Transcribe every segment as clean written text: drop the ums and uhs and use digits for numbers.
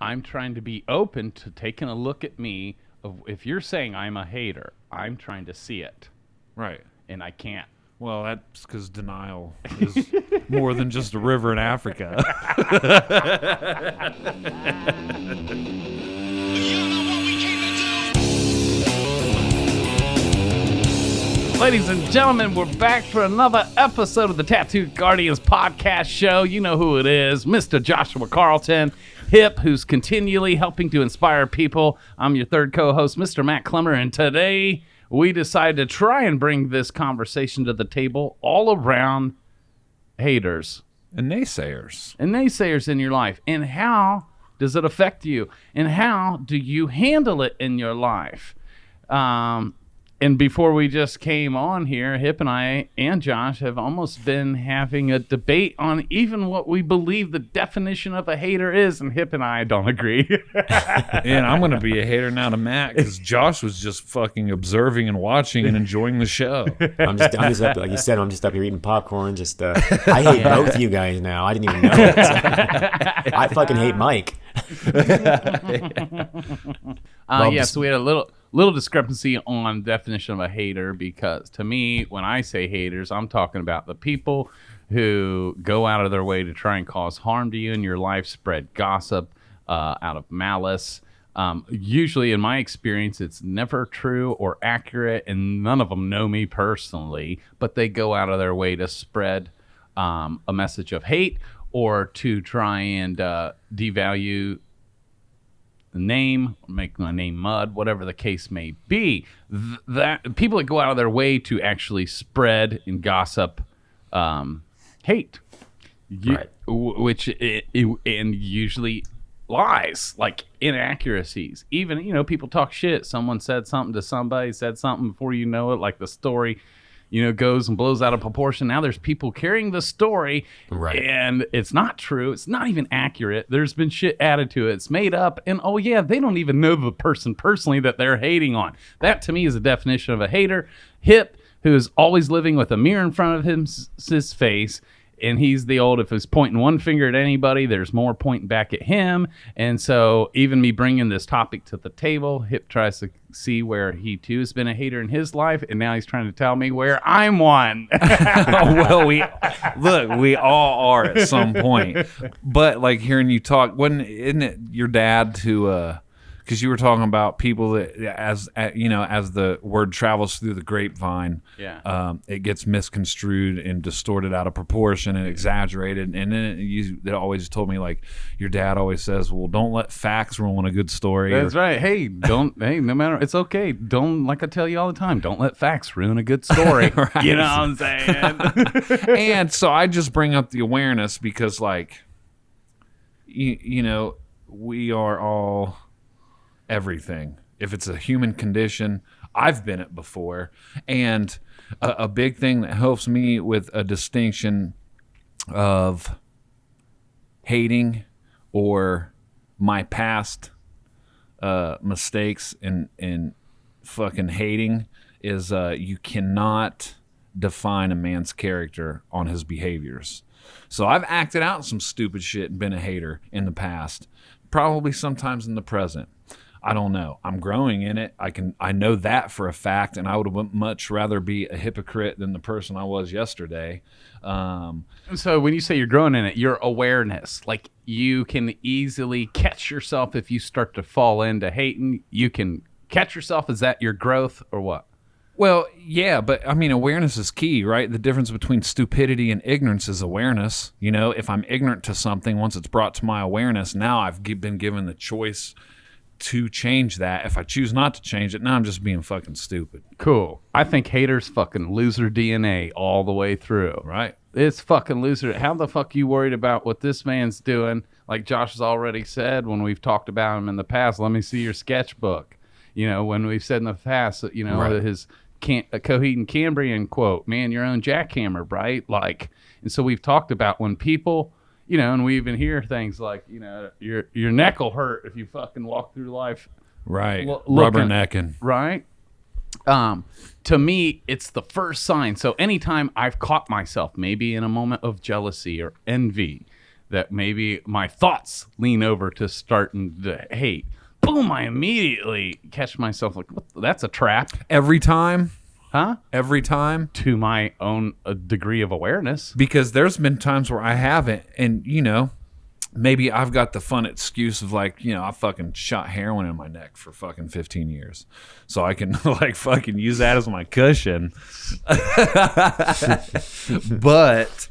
I'm trying to be open to taking a look at me. If you're saying I'm a hater, I'm trying to see it, Right. and I can't. Well, that's because denial is more than just a river in Africa. Ladies and gentlemen, we're back for another episode of the Tattoo Guardians podcast show. You know who it is, Mr. Joshua Carlton, Hip, who's continually helping to inspire people. I'm your third co-host, Mr. Matt Clemmer, and today we decided to try and bring this conversation to the table all around haters. And naysayers. And naysayers in your life. And how does it affect you? And how do you handle it in your life? And before we just came on here, Hip and I and Josh have almost been having a debate on even what we believe the definition of a hater is, and Hip and I don't agree. And I'm going to be a hater now to Matt because Josh was just fucking observing and watching and enjoying the show. I'm just up, like you said, I'm just up here eating popcorn. I hate both you guys now. I didn't even know it. I fucking hate Mike. So we had a little discrepancy on definition of a hater, because to me, when I say haters, I'm talking about the people who go out of their way to try and cause harm to you in your life, spread gossip out of malice. Usually, in my experience, it's never true or accurate, and none of them know me personally, but they go out of their way to spread a message of hate or to try and devalue the name, or make my name mud, whatever the case may be. That people that go out of their way to actually spread and gossip hate, Right. Which and usually lies, like inaccuracies. Even people talk shit. Someone said something to somebody, said something before you know it, like the story goes and blows out of proportion. Now there's people carrying the story, Right. and it's not true. It's not even accurate. There's been shit added to it. It's made up, and they don't even know the person personally that they're hating on. That to me is a definition of a hater. Hip, who is always living with a mirror in front of his face, and he's the old, if he's pointing one finger at anybody, there's more pointing back at him. And so even me bringing this topic to the table, Hip tries to see where he too has been a hater in his life, and now he's trying to tell me where I'm one. Well, we all are at some point. But like hearing you talk, isn't it your dad who because you were talking about people that, as the word travels through the grapevine, it gets misconstrued and distorted out of proportion and exaggerated. And then it always told me, like, your dad always says, "Well, don't let facts ruin a good story." That's right. Hey, no matter, it's okay. Don't, like I tell you all the time, don't let facts ruin a good story. Right. You know what I'm saying? And so I just bring up the awareness because, like, we are all everything. If it's a human condition, I've been it before. And a big thing that helps me with a distinction of hating or my past mistakes in fucking hating is you cannot define a man's character on his behaviors. So I've acted out some stupid shit and been a hater in the past, probably sometimes in the present. I don't know. I'm growing in it. I know that for a fact, and I would much rather be a hypocrite than the person I was yesterday. So when you say you're growing in it, your awareness, like, you can easily catch yourself if you start to fall into hating. You can catch yourself. Is that your growth or what? Well, yeah, but I mean, awareness is key, right? The difference between stupidity and ignorance is awareness. If I'm ignorant to something, once it's brought to my awareness, now I've been given the choice to change that. If I choose not to change it, now I'm just being fucking stupid. Cool. I think haters fucking loser DNA all the way through. Right. It's fucking loser. How the fuck you worried about what this man's doing? Like Josh has already said when we've talked about him in the past, let me see your sketchbook. When we've said in the past, Right. his Coheed and Cambrian quote, man, your own jackhammer, right? Like, and so we've talked about when people, and we even hear things like, your neck will hurt if you fucking walk through life. Right. Looking, Rubbernecking. Right. To me, it's the first sign. So anytime I've caught myself, maybe in a moment of jealousy or envy, that maybe my thoughts lean over to starting to hate, boom, I immediately catch myself like, that's a trap. Every time? Huh? Every time? To my own degree of awareness. Because there's been times where I haven't, and, maybe I've got the fun excuse of like, I fucking shot heroin in my neck for fucking 15 years. So I can like fucking use that as my cushion. But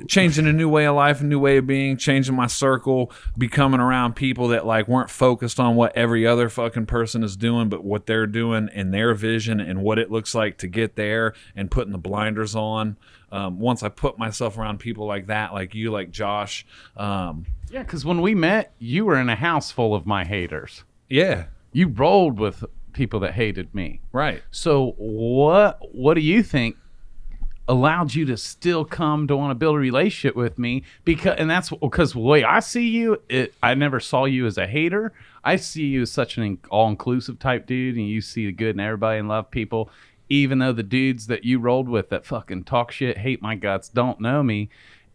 changing a new way of life, a new way of being, changing my circle, becoming around people that like weren't focused on what every other fucking person is doing, but what they're doing and their vision and what it looks like to get there, and putting the blinders on. Once I put myself around people like that, like you, like Josh. Yeah, because when we met, you were in a house full of my haters. Yeah. You rolled with people that hated me. Right. So what do you think allowed you to still come to want to build a relationship with me? That's because the way I see you, I never saw you as a hater. I see you as such an all-inclusive type dude, and you see the good in everybody and love people, even though the dudes that you rolled with that fucking talk shit, hate my guts, don't know me.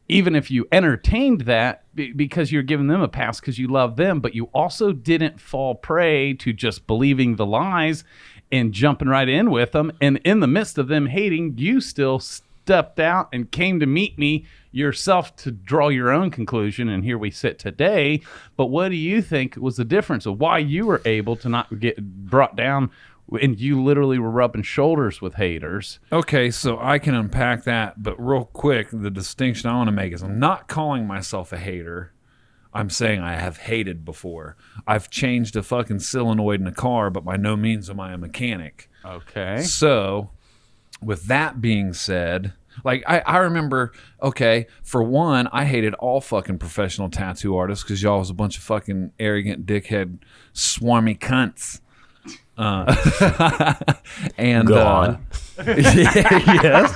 Even if you entertained that because you're giving them a pass because you love them, but you also didn't fall prey to just believing the lies and jumping right in with them. And in the midst of them hating, you still stepped out and came to meet me yourself to draw your own conclusion. And here we sit today. But what do you think was the difference of why you were able to not get brought down, and you literally were rubbing shoulders with haters? Okay, so I can unpack that, but real quick, the distinction I want to make is I'm not calling myself a hater. I'm saying I have hated before. I've changed a fucking solenoid in a car, but by no means am I a mechanic. Okay. So, with that being said, like I remember, okay, for one, I hated all fucking professional tattoo artists because y'all was a bunch of fucking arrogant, dickhead, swarmy cunts. And go on. Yes.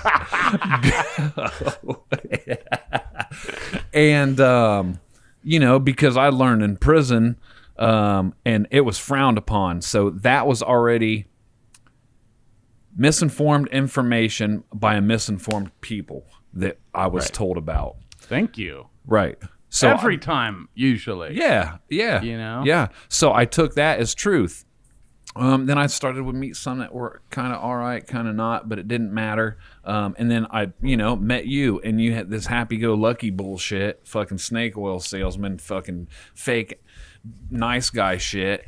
And because I learned in prison, and it was frowned upon, so that was already misinformed information by a misinformed people that I was told about. Thank you. Right. So every time, usually. Yeah. Yeah. So I took that as truth. Then I started to meet some that were kind of all right, kind of not, but it didn't matter. And then I, met you, and you had this happy-go-lucky bullshit, fucking snake oil salesman, fucking fake nice guy shit.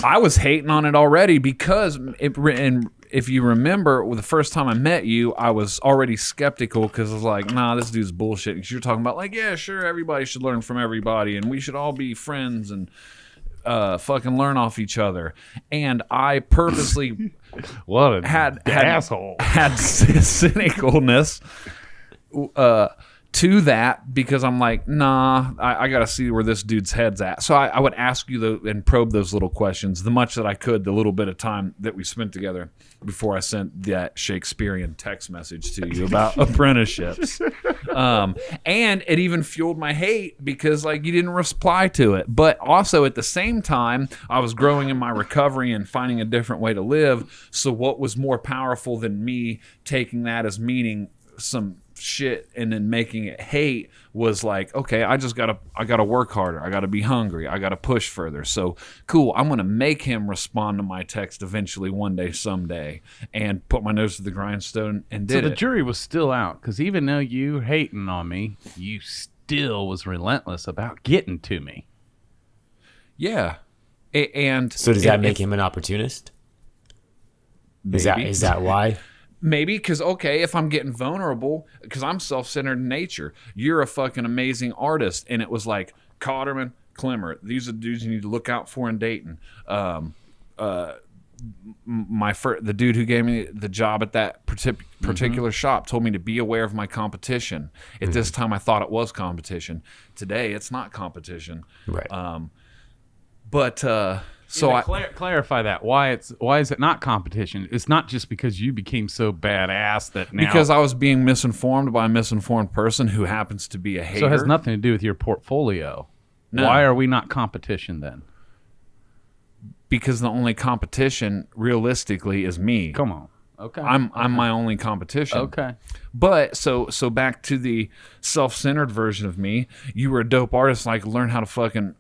I was hating on it already because, and if you remember, the first time I met you, I was already skeptical because I was like, nah, this dude's bullshit. Because you're talking about like, yeah, sure, everybody should learn from everybody, and we should all be friends, and fucking learn off each other. And I purposely had asshole had cynicalness to that because I'm like, nah, I got to see where this dude's head's at. So I would ask you and probe those little questions the much that I could, the little bit of time that we spent together before I sent that Shakespearean text message to you about apprenticeships. And it even fueled my hate because like you didn't reply to it. But also at the same time, I was growing in my recovery and finding a different way to live. So what was more powerful than me taking that as meaning some shit and then making it hate was like, okay, I gotta work harder, I gotta be hungry, I gotta push further. So cool, I'm gonna make him respond to my text eventually one day, someday, and put my nose to the grindstone and did it. So the jury was still out because even though you hating on me, you still was relentless about getting to me. Yeah. And so does that make him an opportunist? Is that why? Maybe because, okay, if I'm getting vulnerable, because I'm self-centered in nature, you're a fucking amazing artist. And it was like, Cotterman, Clemmer, these are the dudes you need to look out for in Dayton. The dude who gave me the job at that particular shop told me to be aware of my competition. At this time, I thought it was competition. Today, it's not competition. Right. So clarify that. Why is it not competition? It's not just because you became so badass that now. Because I was being misinformed by a misinformed person who happens to be a hater. So it has nothing to do with your portfolio. No. Why are we not competition then? Because the only competition realistically is me. Come on. Okay. I'm my only competition. Okay. But so back to the self-centered version of me. You were a dope artist, like learn how to fucking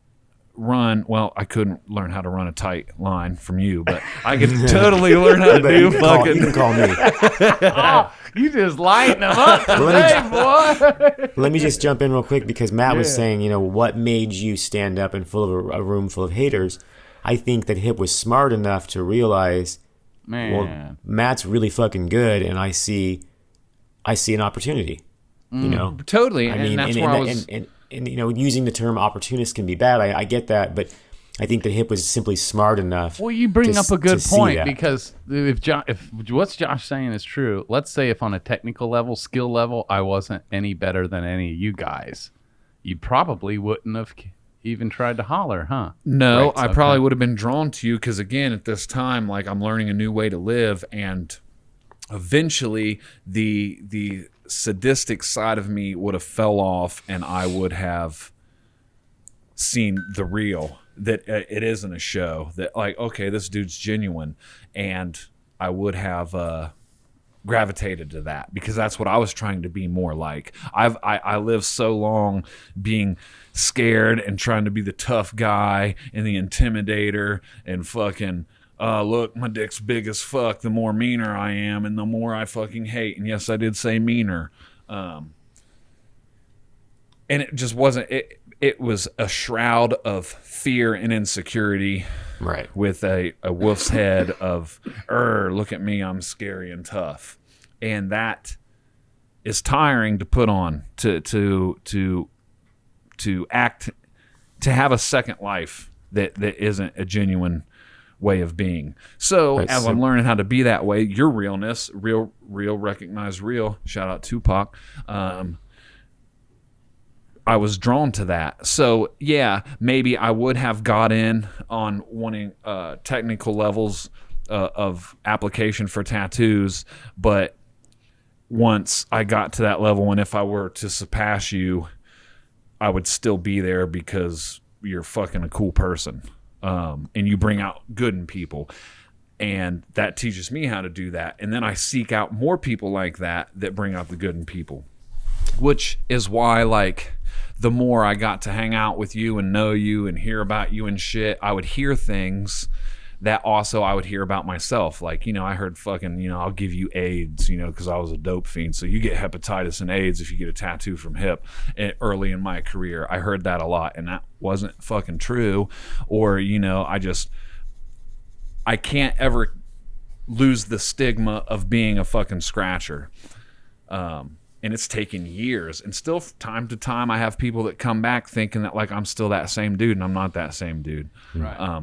run. Well, I couldn't learn how to run a tight line from you, but I could totally learn how to do you fucking. can call me. Oh, you just lighting them up today, boy. Let me just jump in real quick because Matt was saying, what made you stand up in full of a room full of haters? I think that Hip was smart enough to realize, well, Matt's really fucking good, and I see an opportunity. Totally, I mean, and that's and, where and, I was. and using the term opportunist can be bad. I get that, but I think that Hip was simply smart enough. Well, you bring up a good see point that. because if what's Josh saying is true, let's say if on a technical level, skill level, I wasn't any better than any of you guys, you probably wouldn't have even tried to holler, huh? No, Right, I probably would have been drawn to you because, again, at this time, like I'm learning a new way to live, and eventually the sadistic side of me would have fell off, and I would have seen the real, that it isn't a show, that like, okay, this dude's genuine, and I would have gravitated to that because that's what I was trying to be more like. I lived so long being scared and trying to be the tough guy and the intimidator and fucking look, my dick's big as fuck, the more meaner I am and the more I fucking hate. And yes, I did say meaner. And it just wasn't, it was a shroud of fear and insecurity, Right. with a wolf's head of, look at me, I'm scary and tough. And that is tiring to put on, to act, to have a second life that isn't a genuine way of being. So as I'm learning how to be that way, your realness, real, recognize real, shout out Tupac, I was drawn to that. So yeah, maybe I would have got in on wanting technical levels of application for tattoos, but once I got to that level, and if I were to surpass you, I would still be there because you're fucking a cool person, and you bring out good in people, and that teaches me how to do that. And then I seek out more people like that bring out the good in people, which is why, like, the more I got to hang out with you and know you and hear about you and shit, I would hear things that also I would hear about myself. Like, I heard fucking, I'll give you AIDS, because I was a dope fiend. So you get hepatitis and AIDS if you get a tattoo from Hip early in my career. I heard that a lot, and that wasn't fucking true. Or, I can't ever lose the stigma of being a fucking scratcher. And it's taken years, and still time to time I have people that come back thinking that like I'm still that same dude, and I'm not that same dude. Right.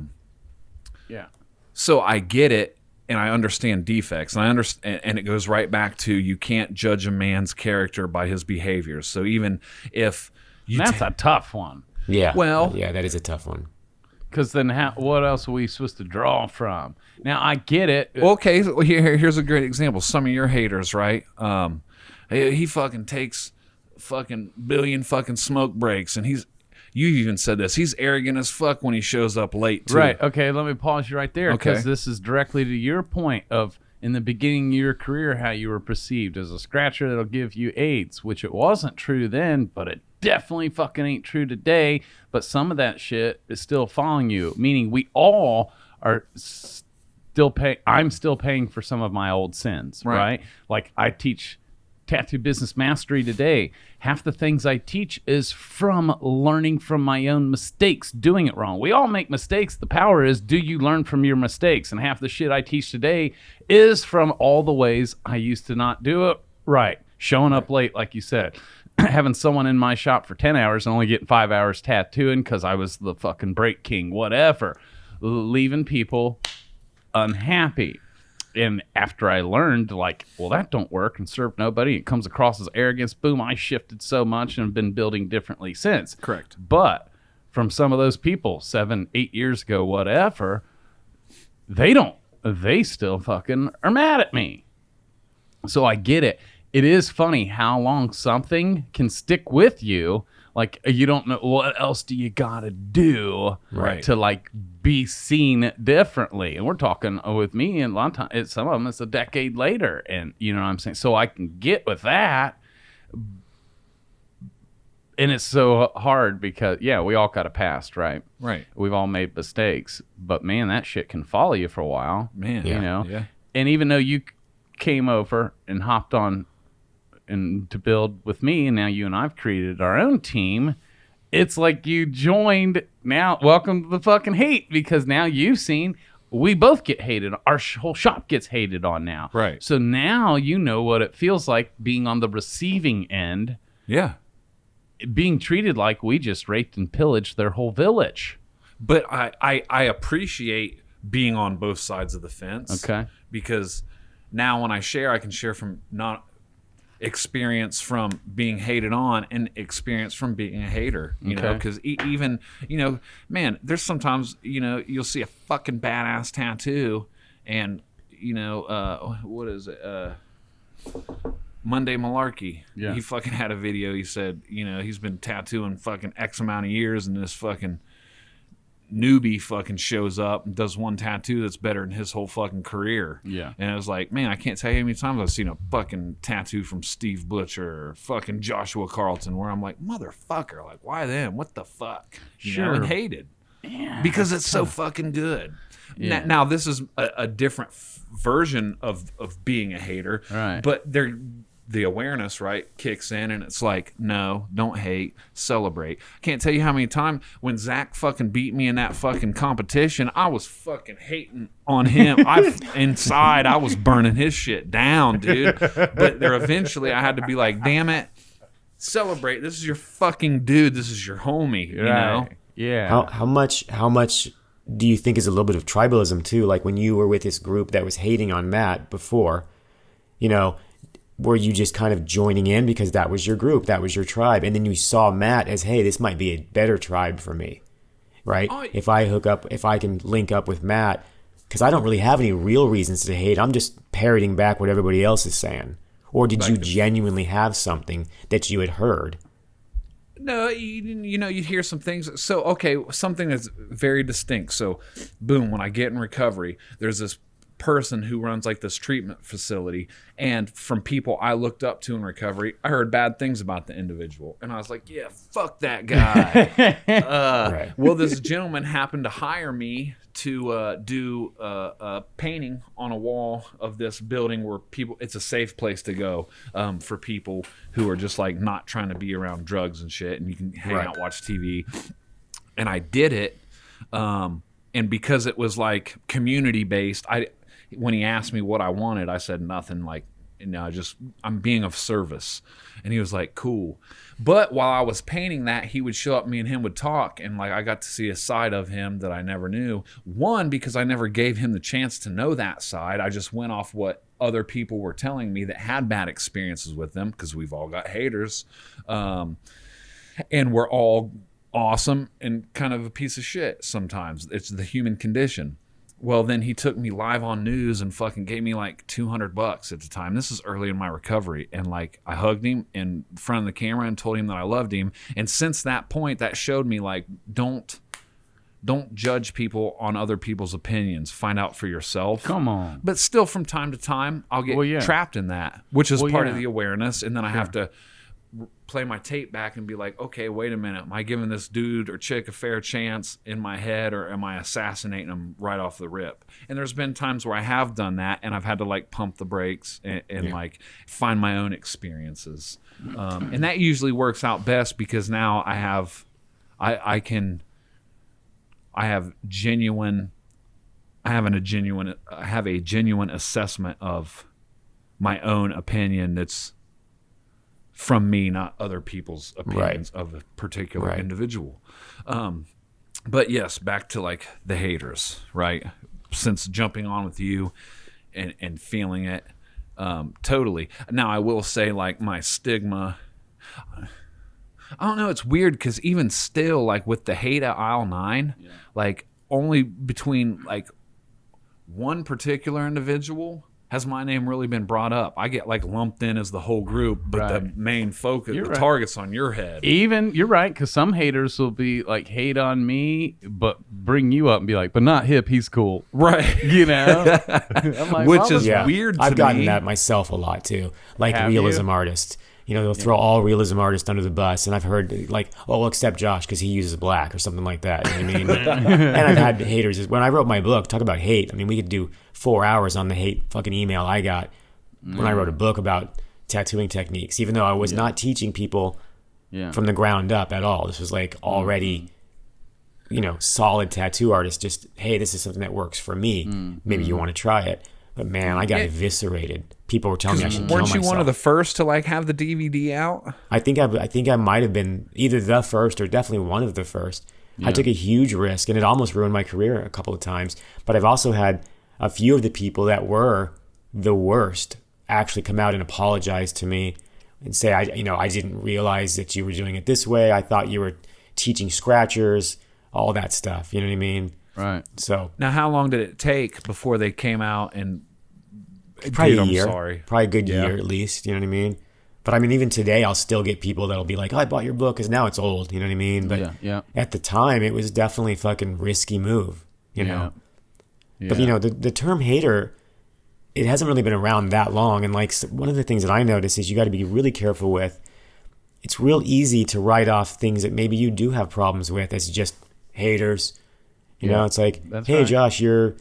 Yeah. So I get it, and I understand defects, and I understand, and it goes right back to you can't judge a man's character by his behaviors. So even if you That's a tough one. Yeah. Well, yeah, that is a tough one. Because then what else are we supposed to draw from? Now, I get it. Okay, so here's a great example. Some of your haters, right? He fucking takes fucking billion fucking smoke breaks, and you even said this, he's arrogant as fuck when he shows up late too. Right. Okay, let me pause you right there, because Okay. this is directly to your point of in the beginning of your career how you were perceived as a scratcher that'll give you AIDS, which it wasn't true then, but it definitely fucking ain't true today. But some of that shit is still following you, meaning we all are still paying. I'm still paying for some of my old sins, right? Like I teach tattoo business mastery today. Half the things I teach is from learning from my own mistakes, doing it wrong. We all make mistakes. The power is, do you learn from your mistakes? And half the shit I teach today is from all the ways I used to not do it right. Showing up late, like you said. Having someone in my shop for 10 hours and only getting 5 hours tattooing because I was the fucking break king, whatever. Leaving people unhappy. And after I learned, like, well, that don't work and serve nobody, it comes across as arrogance. Boom, I shifted so much and have been building differently since. Correct. But from some of those people 7, 8 years ago, whatever, they still fucking are mad at me. So I get it. It is funny how long something can stick with you. like you don't know what else do you gotta do to like be seen differently. And we're talking with me, and a lot of times, some of them it's a decade later, and you know what I'm saying. So I can get with that, and it's so hard because we all got a past, right? Right. We've all made mistakes, but man, that shit can follow you for a while, man. You know. Yeah. And even though you came over and hopped on and to build with me, and now you and I've created our own team, it's like you joined. Now welcome to the fucking hate, because now you've seen we both get hated. Our whole shop gets hated on now, right? So now you know what it feels like being on the receiving end, being treated like we just raped and pillaged their whole village. But I appreciate being on both sides of the fence, because now when I share, I can share from not experience from being hated on and experience from being a hater, you know, because even, you know, man, there's sometimes, you know, you'll see a fucking badass tattoo and, you know, what is it? Monday Malarkey. Yeah. He fucking had a video. He said, you know, he's been tattooing fucking X amount of years, and this fucking newbie fucking shows up and does one tattoo that's better than his whole fucking career. Yeah. And I was like, man, I can't tell you how many times I've seen a fucking tattoo from Steve Butcher or fucking Joshua Carlton where I'm like, motherfucker, like, why them? What the fuck? You know, and hated. Yeah. Because it's so fucking good. Yeah. Now, this is a different version of being a hater. Right. But the awareness, right, kicks in, and it's like, no, don't hate, celebrate. Can't tell you how many times when Zach fucking beat me in that fucking competition, I was fucking hating on him. Inside, I was burning his shit down, dude. But there eventually, I had to be like, damn it, celebrate. This is your fucking dude. This is your homie. You know? Yeah. How much do you think is a little bit of tribalism too? Like when you were with this group that was hating on Matt before, you know, were you just kind of joining in because that was your group, that was your tribe, and then you saw Matt as, hey, this might be a better tribe for me, right? If I can link up with Matt, because I don't really have any real reasons to hate. I'm just parroting back what everybody else is saying. Or did you genuinely have something that you had heard? No, you know, you hear some things. So, okay, something that's very distinct. So, boom, when I get in recovery, there's this person who runs like this treatment facility, and from people I looked up to in recovery, I heard bad things about the individual, and I was like, yeah, fuck that guy. Right. Well, this gentleman happened to hire me to do a painting on a wall of this building where people, it's a safe place to go for people who are just like not trying to be around drugs and shit, and you can hang out, watch TV. And I did it, and because it was like community based, when he asked me what I wanted, I said nothing, like, you know, I'm being of service. And he was like, cool. But while I was painting that, he would show up, me and him would talk, and like I got to see a side of him that I never knew. One, because I never gave him the chance to know that side. I just went off what other people were telling me that had bad experiences with them, because we've all got haters. And we're all awesome and kind of a piece of shit sometimes. It's the human condition. Well, then he took me live on news and fucking gave me like $200 at the time. This is early in my recovery. And like I hugged him in front of the camera and told him that I loved him. And since that point, that showed me like, don't judge people on other people's opinions. Find out for yourself. Come on. But still from time to time, I'll get trapped in that, which is part of the awareness. And then I have to play my tape back and be like, okay, wait a minute. Am I giving this dude or chick a fair chance in my head, or am I assassinating them right off the rip? And there's been times where I have done that, and I've had to like pump the brakes and like find my own experiences. And that usually works out best, because now I have a genuine assessment of my own opinion that's from me, not other people's opinions of a particular individual. But yes, back to like the haters, right? Since jumping on with you and feeling it totally. Now, I will say, like, my stigma, I don't know, it's weird, because even still, like with the hate at aisle 9, like only between like one particular individual has my name really been brought up? I get like lumped in as the whole group, but the main focus, the target's on your head. Even, you're right, because some haters will be like, hate on me, but bring you up and be like, but not Hip, he's cool. Right. You know? I'm like, which is weird to me. I've gotten that myself a lot too. Like realism artists. You know, they'll throw all realism artists under the bus, and I've heard like, oh, well, except Josh because he uses black or something like that. You know what I mean? And I've had haters. When I wrote my book, talk about hate. I mean, we could do 4 hours on the hate fucking email I got when I wrote a book about tattooing techniques, even though I was not teaching people from the ground up at all. This was like already, you know, solid tattoo artists. Just, hey, this is something that works for me. Maybe you want to try it. But man, I got eviscerated. People were telling me I should kill myself. Weren't you one of the first to like have the DVD out? I think I might have been either the first or definitely one of the first. I took a huge risk, and it almost ruined my career a couple of times. But I've also had a few of the people that were the worst actually come out and apologize to me and say, I didn't realize that you were doing it this way. I thought you were teaching scratchers, all that stuff. You know what I mean? Right. So now, how long did it take before they came out and probably a year? I'm sorry. Probably a good year at least. You know what I mean? But I mean, even today, I'll still get people that'll be like, oh, I bought your book because now it's old. You know what I mean? But at the time, it was definitely a fucking risky move. You know? Yeah. But, you know, the term hater, it hasn't really been around that long. And like one of the things that I notice is you got to be really careful with. It's real easy to write off things that maybe you do have problems with as just haters. You know, it's like, hey, right. Josh, you're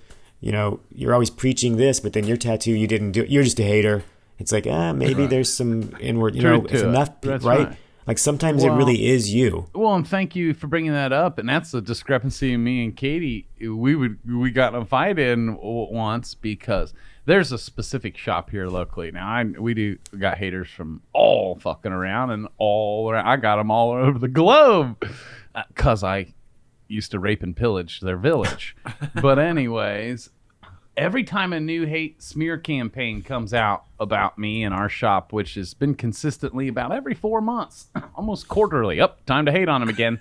always preaching this, but then your tattoo, you didn't do it. You're just a hater. It's like, maybe there's some inward, if enough, right? Like sometimes it really is you. Well, and thank you for bringing that up. And that's the discrepancy in me and Katie. We got in a fight in once because there's a specific shop here locally. Now we got haters from all fucking around and all around. I got them all over the globe because I used to rape and pillage their village. But anyways, every time a new hate smear campaign comes out about me and our shop, which has been consistently about every 4 months, almost quarterly, time to hate on them again.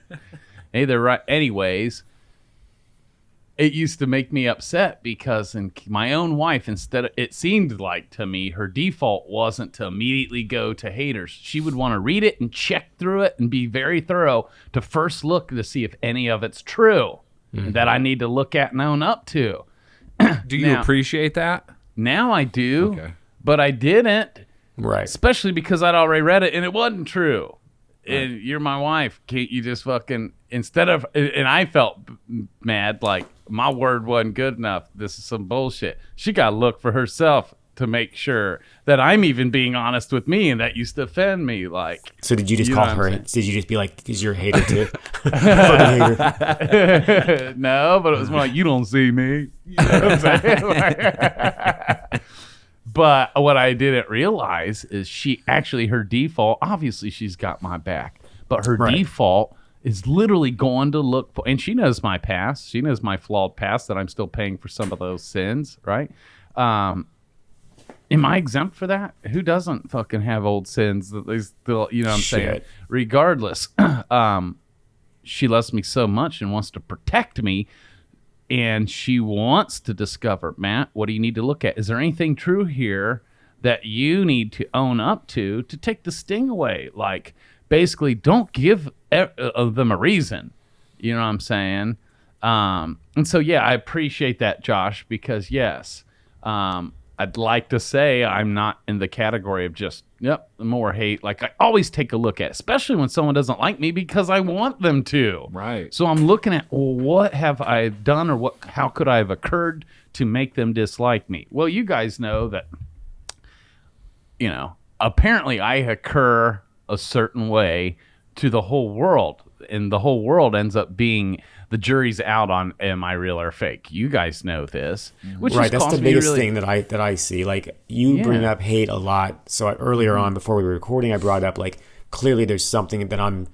Hey, they're right. Anyways, it used to make me upset because my own wife, it seemed like to me, her default wasn't to immediately go to haters. She would want to read it and check through it and be very thorough to first look to see if any of it's true that I need to look at and own up to. Do you appreciate that? Now I do, but I didn't. Right. Especially because I'd already read it and it wasn't true. Right. And you're my wife. Can't you just fucking, and I felt mad, like my word wasn't good enough. This is some bullshit. She got to look for herself to make sure that I'm even being honest with me, and that used to offend me. Like, so did you just call her? Did you just be like, "Is you're a hater too"? Fucking hater. No, but it was more like, "You don't see me." You know what I'm saying? But what I didn't realize is her default. Obviously, she's got my back, but her default is literally going to look for, and she knows my past. She knows my flawed past, that I'm still paying for some of those sins, right? Am I exempt for that? Who doesn't fucking have old sins that they still, you know what I'm saying? Regardless, she loves me so much and wants to protect me, and she wants to discover, Matt, what do you need to look at? Is there anything true here that you need to own up to take the sting away? Like, basically, don't give them a reason. You know what I'm saying? And so, I appreciate that, Josh, because, yes, I'd like to say I'm not in the category of just, more hate. Like, I always take a look at it, especially when someone doesn't like me, because I want them to. Right. So I'm looking at, well, what have I done, or how could I have occurred to make them dislike me? Well, you guys know that, apparently I occur a certain way to the whole world, and the whole world ends up being, the jury's out on am I real or fake. You guys know this, which right. That's the biggest thing that I see. Like, you bring up hate a lot. So earlier on, before we were recording, I brought up, like, clearly there's something that I'm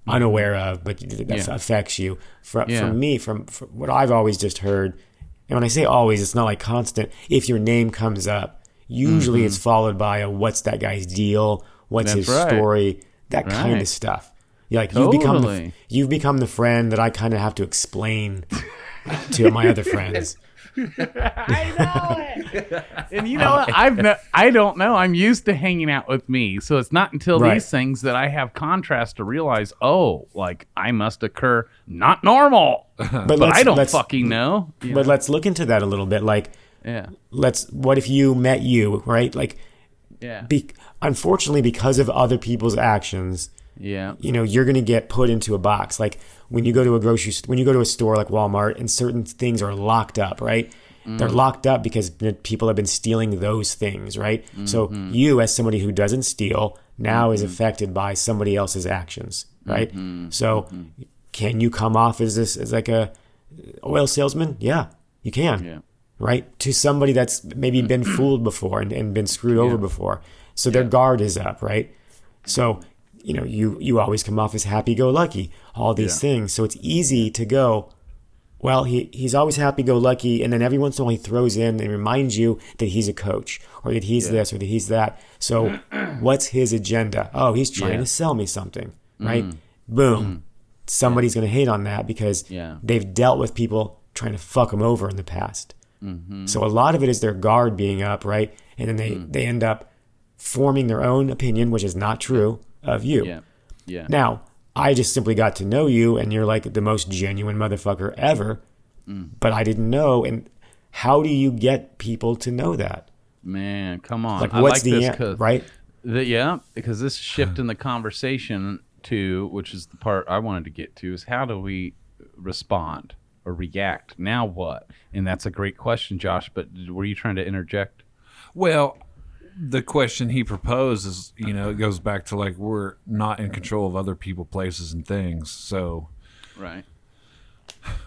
unaware of, but that affects you. For me, from what I've always just heard, and when I say always, it's not like constant. If your name comes up, usually it's followed by a what's that guy's deal, what's his story, that kind of stuff. Like, you've become the friend that I kind of have to explain to my other friends. I know it. And you know what? I don't know. I'm used to hanging out with me. So it's not until these things that I have contrast to realize, like I must occur not normal. But I don't fucking know. But let's look into that a little bit. Like, what if you met you, right? Like, unfortunately, because of other people's actions, you're going to get put into a box. Like when you go to when you go to a store like Walmart and certain things are locked up, right? They're locked up because people have been stealing those things, right? So you, as somebody who doesn't steal, now is affected by somebody else's actions, right? So can you come off as like a oil salesman? Yeah, you can. Yeah. Right? To somebody that's maybe been fooled before and been screwed over before. So their guard is up, right? So, you always come off as happy-go-lucky, all these things. So it's easy to go, well, he's always happy-go-lucky, and then every once in a while he throws in and reminds you that he's a coach or that he's this or that he's that. So what's his agenda? Oh, he's trying to sell me something, right? Boom. Somebody's going to hate on that because they've dealt with people trying to fuck them over in the past. So a lot of it is their guard being up, right? And then they end up forming their own opinion, which is not true, of you. Now, I just simply got to know you, and you're like the most genuine motherfucker ever, but I didn't know. And how do you get people to know that? Man, come on. Like, what's right? Because this shift in the conversation which is the part I wanted to get to, is how do we respond or react? Now what? And that's a great question, Josh, but were you trying to interject? Well, the question he proposed is, it goes back to like we're not in control of other people, places, and things. So,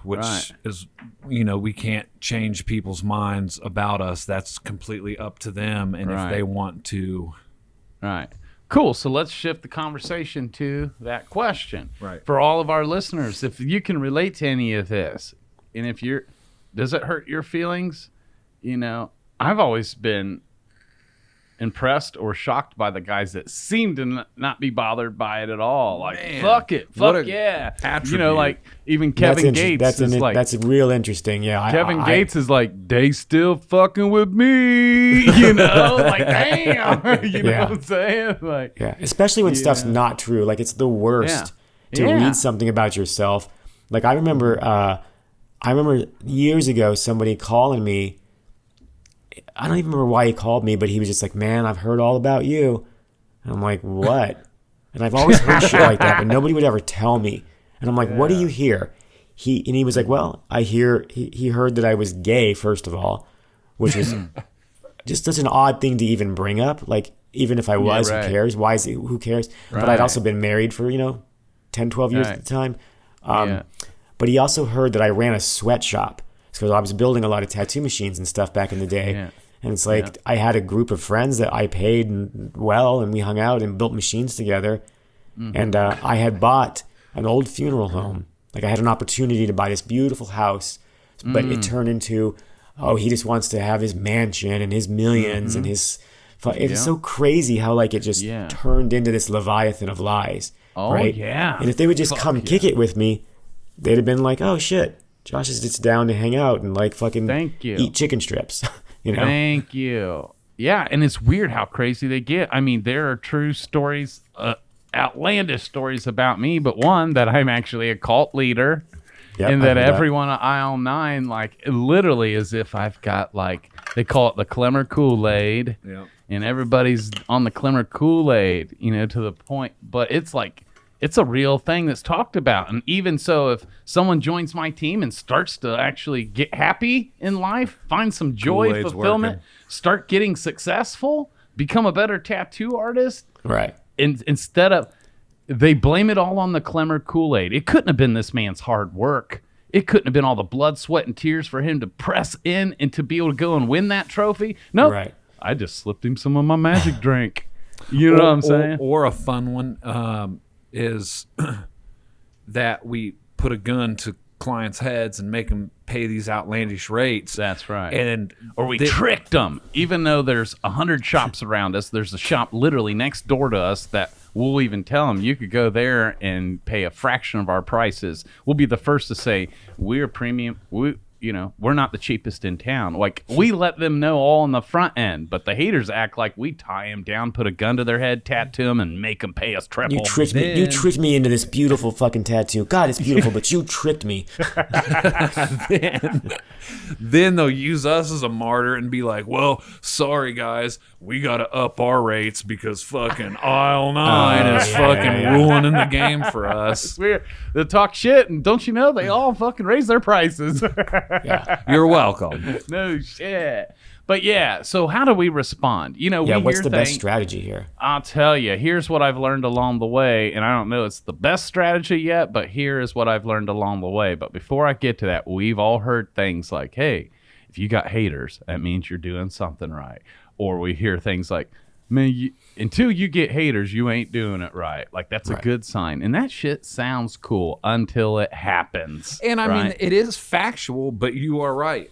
which is, we can't change people's minds about us. That's completely up to them, and if they want to. Right. Cool. So let's shift the conversation to that question. Right. For all of our listeners, if you can relate to any of this, and does it hurt your feelings? I've always been impressed or shocked by the guys that seem to not be bothered by it at all. Like, fuck it. Fuck yeah. Attribute. Like even Kevin Gates that's real interesting. Yeah. Kevin Gates is like, they still fucking with me. Like, damn. You know what I'm saying? Like, especially when stuff's not true. Like, it's the worst to read something about yourself. Like, I remember years ago somebody calling me. I don't even remember why he called me, but he was just like, man, I've heard all about you. And I'm like, what? And I've always heard shit like that, but nobody would ever tell me. And I'm like, what do you hear? He was like, well, I hear, he heard that I was gay, first of all, which was just such an odd thing to even bring up. Like, even if I was, who cares? Who cares? But I'd also been married for, 10, 12 years at the time. But he also heard that I ran a sweatshop. Because I was building a lot of tattoo machines and stuff back in the day. Yeah. And it's like I had a group of friends that I paid and we hung out and built machines together. And I had bought an old funeral home. Like I had an opportunity to buy this beautiful house, but it turned into, he just wants to have his mansion and his millions and his... It's so crazy how like it just turned into this leviathan of lies. Oh, right? yeah. And if they would just kick it with me, they'd have been like, oh, shit. Josh is just down to hang out and like fucking eat chicken strips, Thank you. Yeah, and it's weird how crazy they get. I mean, there are true stories, outlandish stories about me, but one that I'm actually a cult leader, and that everyone at Aisle 9, like literally as if I've got like, they call it the Clemmer Kool-Aid, and everybody's on the Clemmer Kool-Aid, to the point, but it's like, it's a real thing that's talked about. And even so, if someone joins my team and starts to actually get happy in life, find some joy, Kool-Aid's fulfillment, start getting successful, become a better tattoo artist. Right. And instead of, they blame it all on the Clemmer Kool-Aid. It couldn't have been this man's hard work. It couldn't have been all the blood, sweat, and tears for him to press in and to be able to go and win that trophy. Nope. Right. I just slipped him some of my magic drink. You know what I'm saying? Or a fun one, is that we put a gun to clients' heads and make them pay these outlandish rates. That's right. Or we tricked them. Even though there's 100 shops around us, there's a shop literally next door to us that we'll even tell them, you could go there and pay a fraction of our prices. We'll be the first to say, we're premium. we're not the cheapest in town. Like, we let them know all on the front end, but the haters act like we tie them down, put a gun to their head, tattoo them, and make them pay us triple. You tricked me. You tricked me into this beautiful fucking tattoo. God, it's beautiful, but you tricked me. Then they'll use us as a martyr and be like, well, sorry, guys. We got to up our rates because fucking aisle 9 is fucking ruining the game for us. It's weird. They talk shit, and don't you know they all fucking raise their prices. Yeah. You're welcome. No shit. But yeah, so how do we respond? What's the best strategy here? I'll tell you. Here's what I've learned along the way, and I don't know it's the best strategy yet, but here is what I've learned along the way. But before I get to that, we've all heard things like, hey, if you got haters, that means you're doing something right. Or we hear things like, man, until you get haters, you ain't doing it right. Like, that's a good sign. And that shit sounds cool until it happens. And I mean, it is factual, but you are right.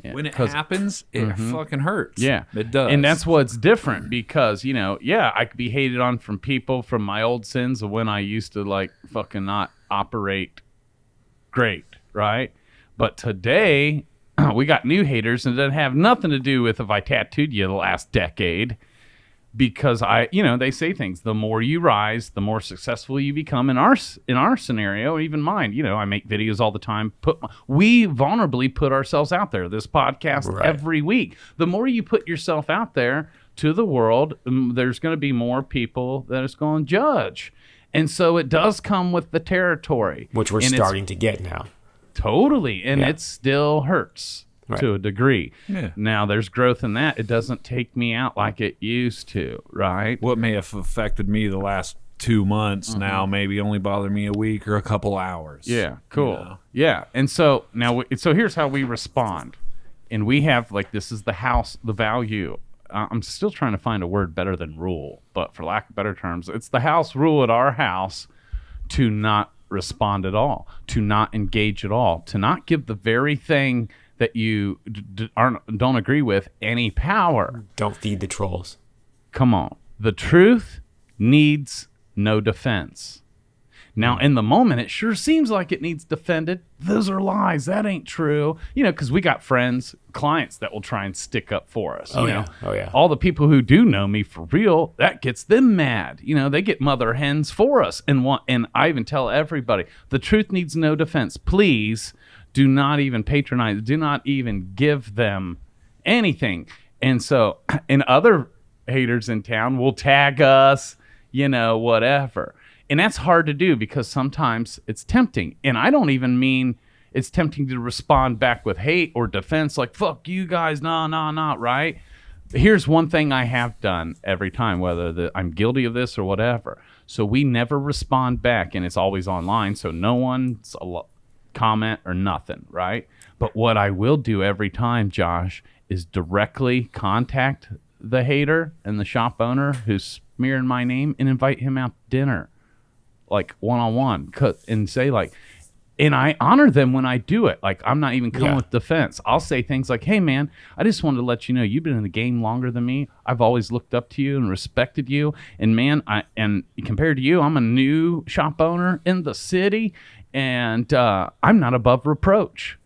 Yeah, when it happens, it fucking hurts. Yeah. It does. And that's what's different because, I could be hated on from people from my old sins of when I used to, like, fucking not operate great, right? But today, we got new haters, and it doesn't have nothing to do with if I tattooed you the last decade. Because they say things. The more you rise, the more successful you become. In our scenario, even mine, I make videos all the time. We vulnerably put ourselves out there. This podcast every week. The more you put yourself out there to the world, there's going to be more people that is going to judge. And so it does come with the territory, which we're starting to get now. Totally, and it still hurts. To a degree. Yeah. Now, there's growth in that. It doesn't take me out like it used to, right? What may have affected me the last 2 months now maybe only bother me a week or a couple hours. Yeah, cool. Yeah, and so now, so here's how we respond. And we have, like, this is the house, the value. I'm still trying to find a word better than rule, but for lack of better terms, it's the house rule at our house to not respond at all, to not engage at all, to not give the very thing that you don't agree with any power. Don't feed the trolls. Come on. The truth needs no defense. Now, in the moment, it sure seems like it needs defended. Those are lies. That ain't true. Because we got friends, clients that will try and stick up for us. Oh, yeah. All the people who do know me for real, that gets them mad. They get mother hens for us. And I even tell everybody, the truth needs no defense. Please do not even patronize. Do not even give them anything. And so, and other haters in town will tag us, whatever. And that's hard to do because sometimes it's tempting. And I don't even mean it's tempting to respond back with hate or defense like, fuck you guys, nah, right? Here's one thing I have done every time, whether I'm guilty of this or whatever. So we never respond back, and it's always online, so no one's comment or nothing, right? But what I will do every time, Josh, is directly contact the hater and the shop owner who's smearing my name and invite him out to dinner, like one-on-one, and say like, and I honor them when I do it. Like, I'm not even coming with defense. I'll say things like, hey man, I just wanted to let you know you've been in the game longer than me. I've always looked up to you and respected you. And man, and compared to you, I'm a new shop owner in the city, and I'm not above reproach.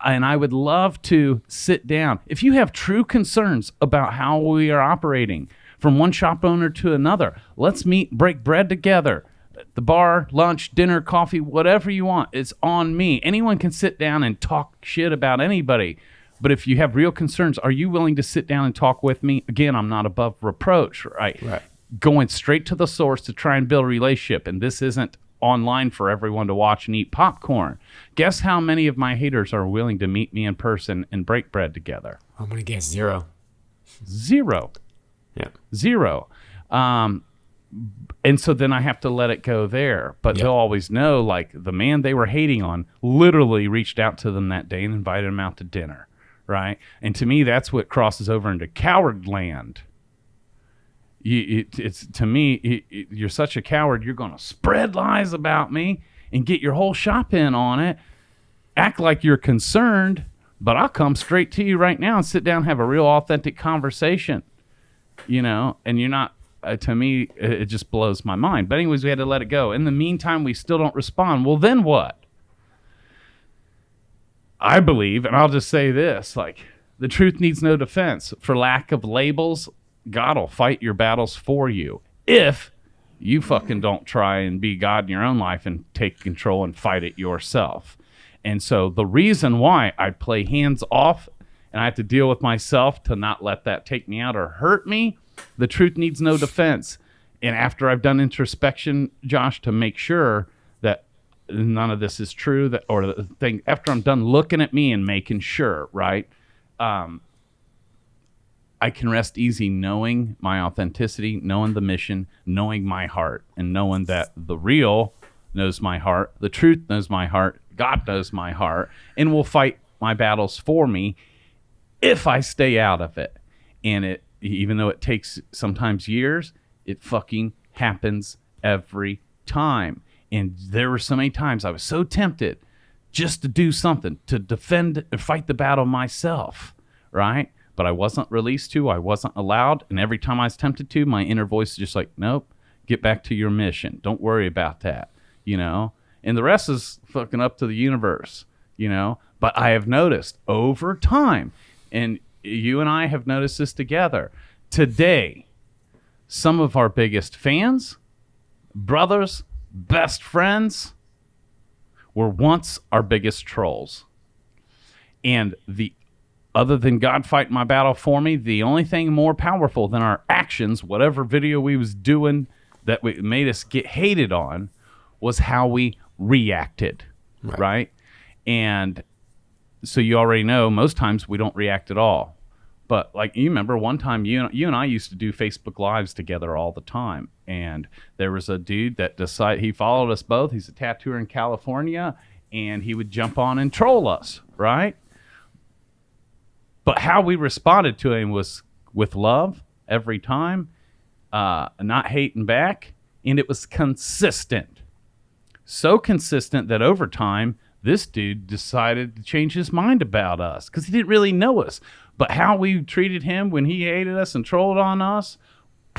And I would love to sit down. If you have true concerns about how we are operating from one shop owner to another, let's meet, break bread together. The bar, lunch, dinner, coffee, whatever you want, it's on me. Anyone can sit down and talk shit about anybody. But if you have real concerns, are you willing to sit down and talk with me? Again, I'm not above reproach, right? Going straight to the source to try and build a relationship. And this isn't online for everyone to watch and eat popcorn. Guess how many of my haters are willing to meet me in person and break bread together? I'm going to guess 0. 0. Yeah. 0. And so then I have to let it go there. But they'll always know, like, the man they were hating on literally reached out to them that day and invited them out to dinner, right? And to me, that's what crosses over into coward land. It's to me, you're such a coward, you're going to spread lies about me and get your whole shop in on it, act like you're concerned, but I'll come straight to you right now and sit down and have a real authentic conversation, and you're not. To me, it just blows my mind. But anyways, we had to let it go. In the meantime, we still don't respond. Well, then what? I believe, and I'll just say this, like, the truth needs no defense. For lack of labels, God will fight your battles for you. If you fucking don't try and be God in your own life and take control and fight it yourself. And so the reason why I play hands off and I have to deal with myself to not let that take me out or hurt me, the truth needs no defense. And after I've done introspection, Josh, to make sure that none of this is true, that, or the thing, after I'm done looking at me and making sure, right, I can rest easy knowing my authenticity, knowing the mission, knowing my heart, and knowing that the real knows my heart, the truth knows my heart, God knows my heart, and will fight my battles for me if I stay out of it. And it, even though it takes sometimes years, it fucking happens every time. And there were so many times I was so tempted just to do something, to defend and fight the battle myself, right? But I wasn't released to, I wasn't allowed. And every time I was tempted to, my inner voice is just like, nope, get back to your mission. Don't worry about that, you know? And the rest is fucking up to the universe, you know? But I have noticed over time, and you and I have noticed this together, today, some of our biggest fans, brothers, best friends, were once our biggest trolls. And the other than God fighting my battle for me, the only thing more powerful than our actions, whatever video we was doing that made us get hated on, was how we reacted, right? And so you already know most times we don't react at all. But like you remember one time you and I used to do Facebook Lives together all the time. And there was a dude that decided, he followed us both. He's a tattooer in California, and he would jump on and troll us, right? But how we responded to him was with love every time, not hating back, and it was consistent. So consistent that over time, this dude decided to change his mind about us because he didn't really know us. But how we treated him when he hated us and trolled on us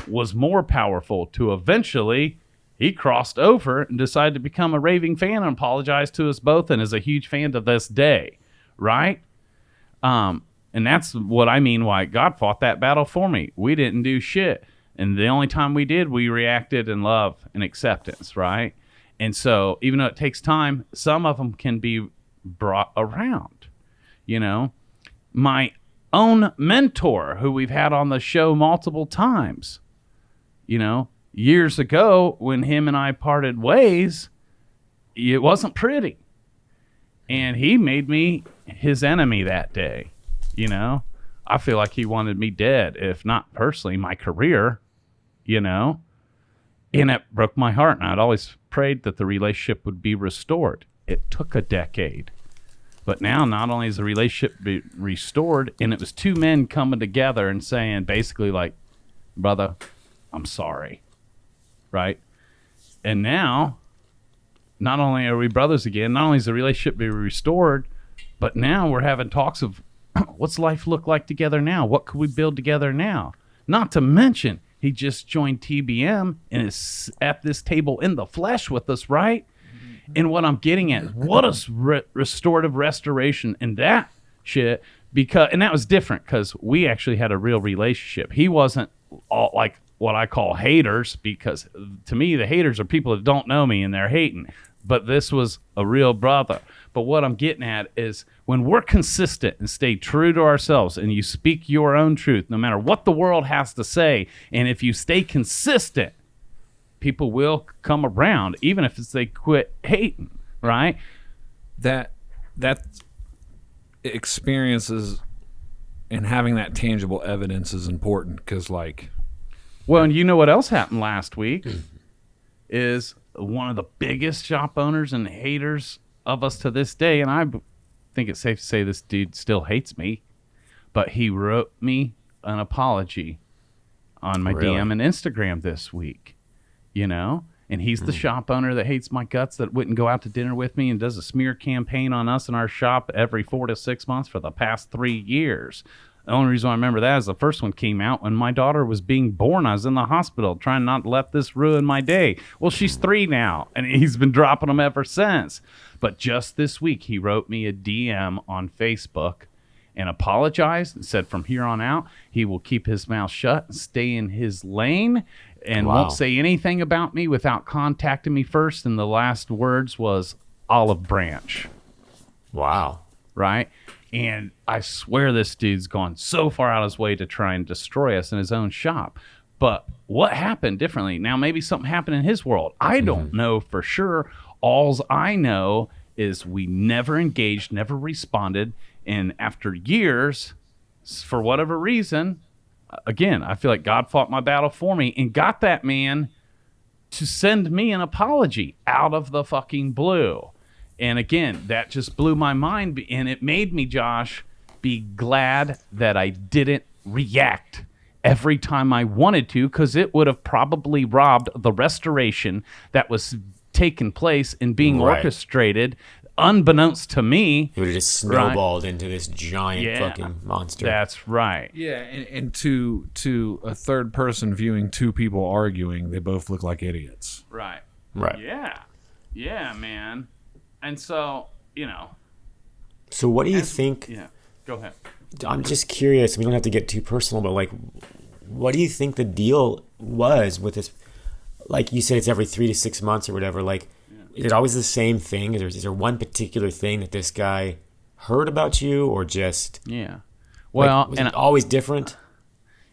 was more powerful to eventually he crossed over and decided to become a raving fan and apologize to us both and is a huge fan to this day, right? And that's what I mean why God fought that battle for me. We didn't do shit. And the only time we did, we reacted in love and acceptance, right? And so even though it takes time, some of them can be brought around, you know? My own mentor, who we've had on the show multiple times, you know, years ago when him and I parted ways, it wasn't pretty. And he made me his enemy that day, you know? I feel like he wanted me dead, if not personally, my career, you know? And it broke my heart, and I'd always prayed that the relationship would be restored. It took a decade. But now not only is the relationship be restored, and it was two men coming together and saying basically like, brother, I'm sorry, right? And now, not only are we brothers again, not only is the relationship be restored, but now we're having talks of what's life look like together now? What could we build together now? Not to mention, he just joined TBM and is at this table in the flesh with us, right? And what I'm getting at, what is restorative restoration and that shit, because, and that was different because we actually had a real relationship. He wasn't all like what I call haters, because to me, the haters are people that don't know me and they're hating. But this was a real brother. But what I'm getting at is when we're consistent and stay true to ourselves and you speak your own truth, no matter what the world has to say, and if you stay consistent, people will come around, even if it's they quit hating, right? That experiences and having that tangible evidence is important because, like... Well, and you know what else happened last week is one of the biggest shop owners and haters of us to this day, and I think it's safe to say this dude still hates me, but he wrote me an apology on my DM and Instagram this week, you know? And he's the shop owner that hates my guts, that wouldn't go out to dinner with me and does a smear campaign on us in our shop every 4 to 6 months for the past 3 years. The only reason I remember that is the first one came out when my daughter was being born. I was in the hospital trying not to let this ruin my day. Well, she's 3 now, and he's been dropping them ever since. But just this week, he wrote me a DM on Facebook and apologized and said from here on out, he will keep his mouth shut and stay in his lane and won't say anything about me without contacting me first. And the last words was olive branch. Wow. Right? And I swear this dude's gone so far out of his way to try and destroy us in his own shop. But what happened differently? Now, maybe something happened in his world. I don't know for sure. Alls I know is we never engaged, never responded. And after years, for whatever reason, again, I feel like God fought my battle for me and got that man to send me an apology out of the fucking blue. And again, that just blew my mind. And it made me, Josh, be glad that I didn't react every time I wanted to, because it would have probably robbed the restoration that was taking place and being orchestrated, unbeknownst to me. It would have just snowballed into this giant fucking monster. That's right. Yeah, and to a third person viewing two people arguing, they both look like idiots. Right. Right. Yeah, man. And so, So what do you think? Yeah, go ahead. I'm just curious. We don't have to get too personal, but like, what do you think the deal was with this? Like you said, it's every 3 to 6 months or whatever. Like, is it always the same thing? Is there one particular thing that this guy heard about you, or just Well, was it always different?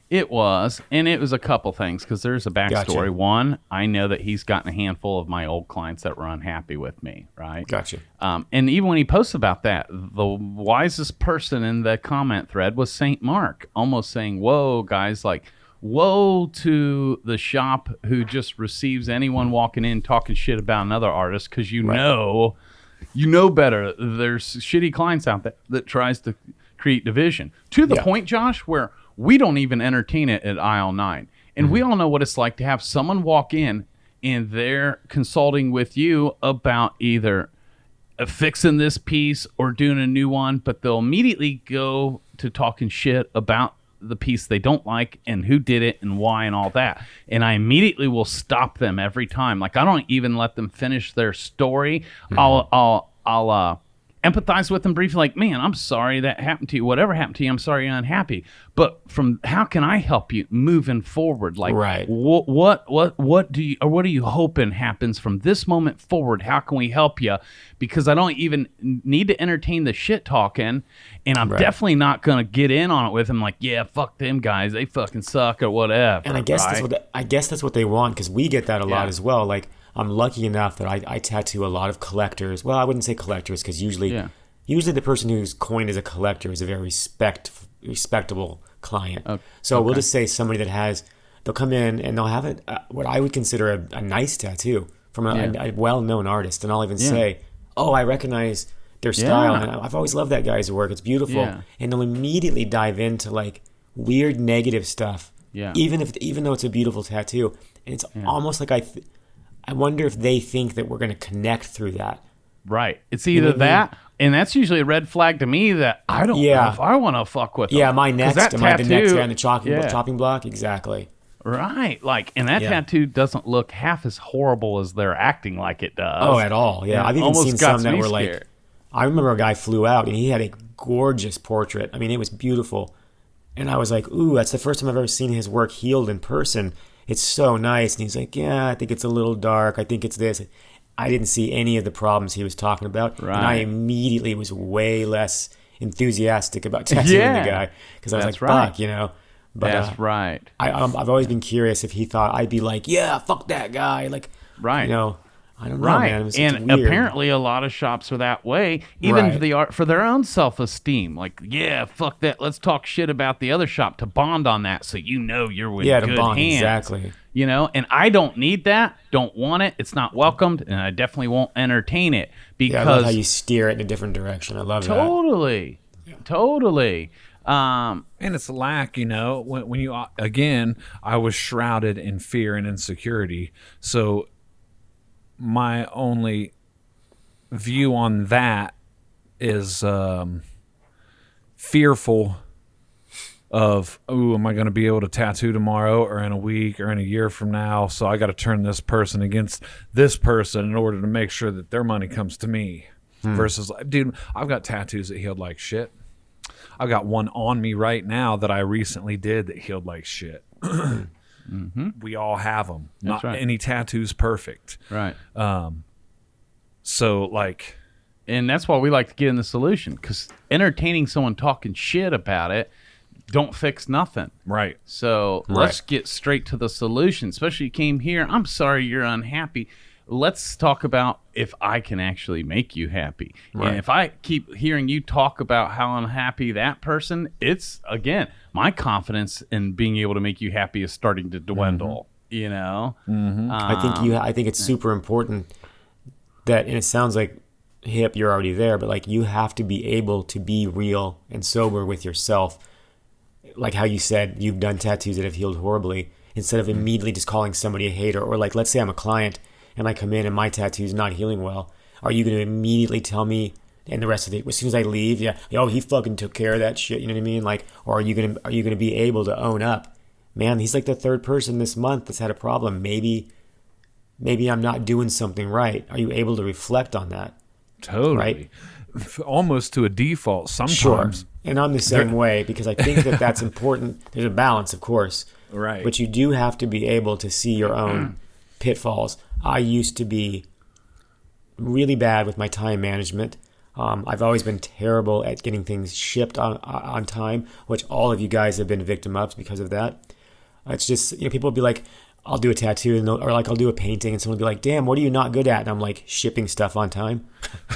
It was, and it was a couple things, because there's a backstory. Gotcha. One, I know that he's gotten a handful of my old clients that were unhappy with me, right? Gotcha. And even when he posts about that, the wisest person in the comment thread was St. Mark, almost saying, whoa, guys, like, woe to the shop who just receives anyone walking in talking shit about another artist, because you know better. There's shitty clients out there that tries to create division. To the point, Josh, where we don't even entertain it at Aisle 9. And we all know what it's like to have someone walk in and they're consulting with you about either fixing this piece or doing a new one, but they'll immediately go to talking shit about the piece they don't like and who did it and why and all that. And I immediately will stop them every time. Like, I don't even let them finish their story. I'll empathize with them briefly, like, man, I'm sorry that happened to you. Whatever happened to you, I'm sorry you're unhappy. But from how can I help you moving forward? Like, what are you hoping happens from this moment forward? How can we help you? Because I don't even need to entertain the shit talking, and I'm definitely not gonna get in on it with him. Like, yeah, fuck them guys, they fucking suck or whatever. And I guess that's what they want, because we get that a lot as well. Like, I'm lucky enough that I tattoo a lot of collectors. Well, I wouldn't say collectors, because usually the person who's coined as a collector is a very respectable client. So we'll just say somebody that they'll come in and they'll have what I would consider a nice tattoo from a well-known artist, and I'll even say, oh, I recognize their style, and I've always loved that guy's work. It's beautiful, and they'll immediately dive into like weird negative stuff, even though it's a beautiful tattoo, and it's almost like I wonder if they think that we're going to connect through that. Right. It's either that, and that's usually a red flag to me that I don't know if I want to fuck with them. Yeah, am I next? Am I the next guy on the chopping block? Exactly. Right. Like, and that tattoo doesn't look half as horrible as they're acting like it does. Oh, at all. Yeah. I've even seen some that were like, I remember a guy flew out and he had a gorgeous portrait. I mean, it was beautiful. And I was like, ooh, that's the first time I've ever seen his work healed in person. It's so nice. And he's like, yeah, I think it's a little dark. I think it's this. I didn't see any of the problems he was talking about. Right. And I immediately was way less enthusiastic about tattooing the guy, because I was like, fuck, But, that's right. I've always been curious if he thought I'd be like, yeah, fuck that guy. Like, I don't know, man. And apparently a lot of shops are that way, even for their own self-esteem. Like, yeah, fuck that. Let's talk shit about the other shop to bond on that, so you're in good hands. Exactly. And I don't need that. Don't want it. It's not welcomed, and I definitely won't entertain it, because I love how you steer it in a different direction. I love that. Totally. And it's lack, when you, again, I was shrouded in fear and insecurity. So my only view on that is fearful of, oh, am I going to be able to tattoo tomorrow or in a week or in a year from now? So I got to turn this person against this person in order to make sure that their money comes to me. Versus, dude, I've got tattoos that healed like shit. I've got one on me right now that I recently did that healed like shit. We all have them. Not any tattoo's perfect. Right. So, like... And that's why we like to get in the solution, because entertaining someone talking shit about it don't fix nothing. Right. So let's get straight to the solution. Especially you came here. I'm sorry you're unhappy. Let's talk about if I can actually make you happy. Right. And if I keep hearing you talk about how unhappy that person, it's, again, my confidence in being able to make you happy is starting to dwindle. You know? I think it's super important that, and it sounds like, Hip, you're already there, but like you have to be able to be real and sober with yourself. Like how you said you've done tattoos that have healed horribly, instead of immediately just calling somebody a hater. Or like, let's say I'm a client and I come in and my tattoo's not healing well. Are you going to immediately tell me, and the rest of it, as soon as I leave, he fucking took care of that shit, you know what I mean? Like, or are you going to be able to own up, man, he's like the third person this month that's had a problem. Maybe I'm not doing something right. Are you able to reflect on that? Totally. Right? Almost to a default sometimes. Sure. And I'm the same way, because I think that that's important. There's a balance, of course. Right. But you do have to be able to see your own pitfalls. I used to be really bad with my time management. I've always been terrible at getting things shipped on time, which all of you guys have been victim of because of that. It's just, people will be like, I'll do a tattoo, or like I'll do a painting, and someone will be like, damn, what are you not good at? And I'm like, shipping stuff on time.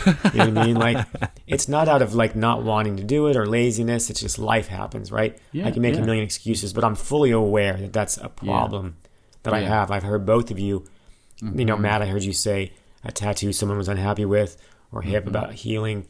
You know what I mean? Like, it's not out of like not wanting to do it or laziness. It's just life happens, right? I can make a million excuses, but I'm fully aware that that's a problem that I have. I've heard both of you, Matt, I heard you say a tattoo someone was unhappy with, or Hip about healing.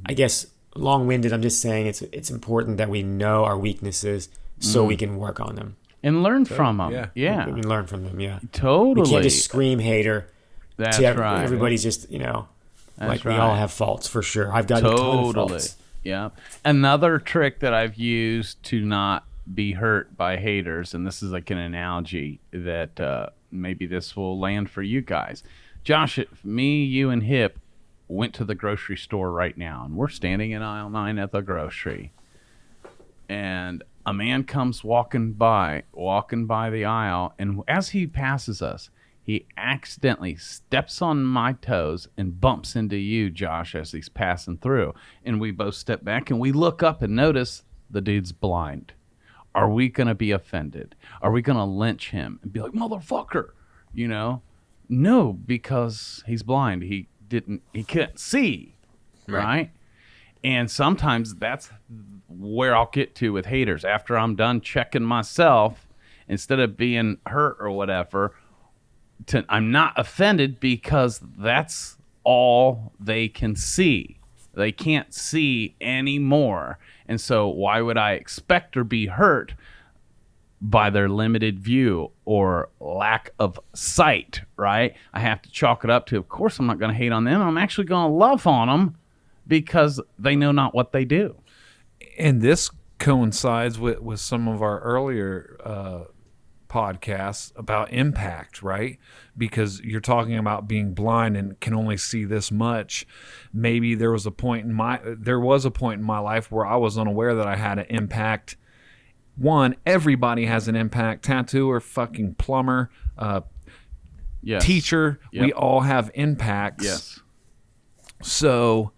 I guess long-winded, I'm just saying it's important that we know our weaknesses so we can work on them. And learn from them. Yeah. We can learn from them, Totally. We can't just scream hater. That's right. Everybody's just, we all have faults for sure. I've got a ton of faults. Yeah. Another trick that I've used to not be hurt by haters, and this is like an analogy that maybe this will land for you guys. Josh, if me, you, and Hip went to the grocery store right now, and we're standing in aisle 9 at the grocery, and a man comes walking by the aisle, and as he passes us, he accidentally steps on my toes and bumps into you, Josh, as he's passing through. And we both step back and we look up and notice the dude's blind. Are we going to be offended? Are we going to lynch him and be like, motherfucker? No, because he's blind. He couldn't see, right? And sometimes that's where I'll get to with haters. After I'm done checking myself, instead of being hurt or whatever, I'm not offended, because that's all they can see. They can't see anymore. And so why would I expect or be hurt by their limited view or lack of sight, right? I have to chalk it up to, of course, I'm not going to hate on them. I'm actually going to love on them, because they know not what they do. And this coincides with some of our earlier podcasts about impact, right? Because you're talking about being blind and can only see this much. Maybe there was a point in my life where I was unaware that I had an impact. One, everybody has an impact. Tattooer, fucking plumber, teacher. Yep. We all have impacts. Yes. So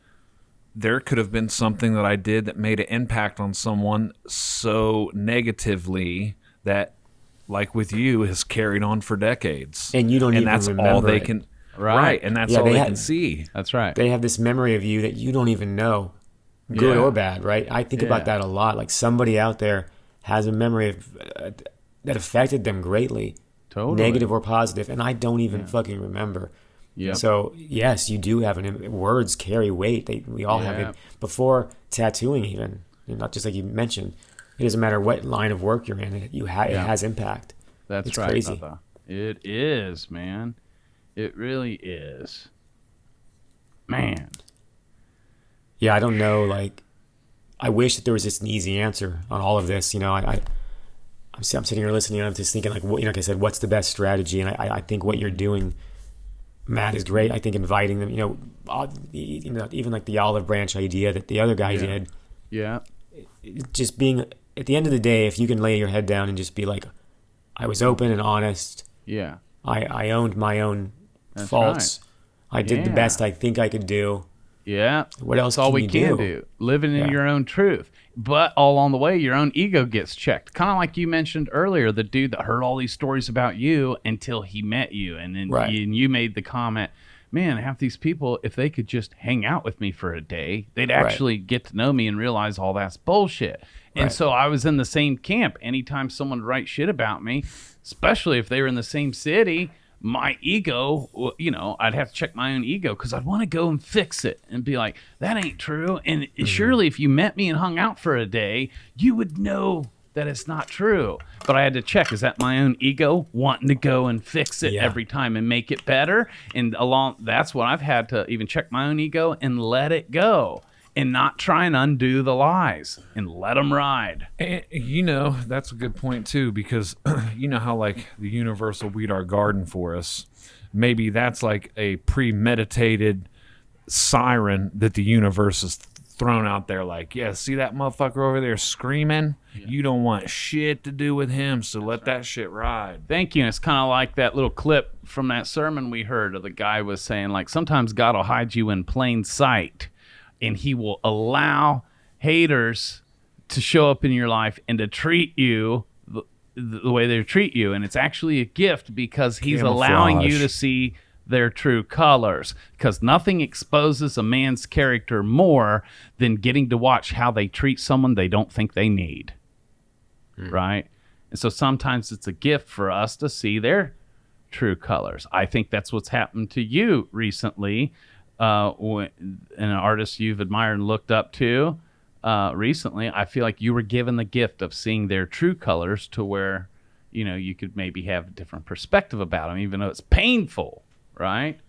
there could have been something that I did that made an impact on someone so negatively that, like with you, has carried on for decades. And you don't even that's remember all they it. can. Right. And that's all they can see. That's right. They have this memory of you that you don't even know, good or bad, right? I think about that a lot. Like, somebody out there has a memory of that affected them greatly, negative or positive, and I don't even fucking remember. Yeah. So yes, you do have words carry weight. We all have it before tattooing, even not just like you mentioned. It doesn't matter what line of work you're in. It has impact. It's right. Crazy. Papa. It is, man. It really is, man. Yeah, I don't know. Like, I wish that there was just an easy answer on all of this. You know, I'm sitting here listening and I'm just thinking, like, like I said, what's the best strategy? And I think what you're doing, Matt, is great. I think inviting them, even like the olive branch idea that the other guy did. Yeah. Just being, at the end of the day, if you can lay your head down and just be like, I was open and honest. Yeah. I owned my own faults. Right. I did the best I think I could do. Yeah. What else That's all can we can do. Living in your own truth. But all along the way, your own ego gets checked. Kind of like you mentioned earlier, the dude that heard all these stories about you until he met you. And then you made the comment, man, half these people, if they could just hang out with me for a day, they'd actually get to know me and realize all that's bullshit. And so I was in the same camp. Anytime someone would write shit about me, especially if they were in the same city, my ego, I'd have to check my own ego because I'd want to go and fix it and be like, that ain't true. And surely if you met me and hung out for a day, you would know that it's not true. But I had to check, is that my own ego wanting to go and fix it every time and make it better? And that's what I've had to even check my own ego and let it go. And not try and undo the lies and let them ride. And, that's a good point, too, because you know how, like, the universe will weed our garden for us. Maybe that's like a premeditated siren that the universe has thrown out there. Like, yeah, see that motherfucker over there screaming? Yeah. You don't want shit to do with him, so let that shit ride. Thank you. And it's kind of like that little clip from that sermon we heard of the guy was saying, like, sometimes God will hide you in plain sight. And he will allow haters to show up in your life and to treat you the way they treat you. And it's actually a gift because he's allowing you to see their true colors. Because nothing exposes a man's character more than getting to watch how they treat someone they don't think they need. Right? And so sometimes it's a gift for us to see their true colors. I think that's what's happened to you recently. An artist you've admired and looked up to recently, I feel like you were given the gift of seeing their true colors to where, you could maybe have a different perspective about them, even though it's painful, right?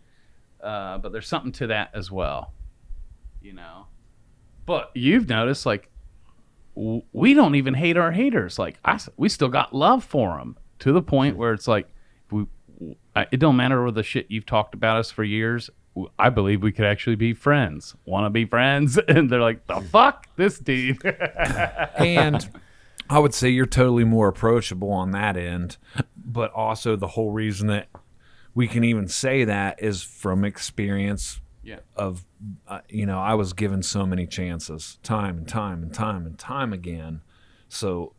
But there's something to that as well, But you've noticed, like, we don't even hate our haters. Like, we still got love for them to the point where it's like, it don't matter what the shit you've talked about us for years. I believe we could actually be friends. Want to be friends? And they're like, the fuck? This dude. And I would say you're totally more approachable on that end. But also the whole reason that we can even say that is from experience of, I was given so many chances, time and time and time and time again. So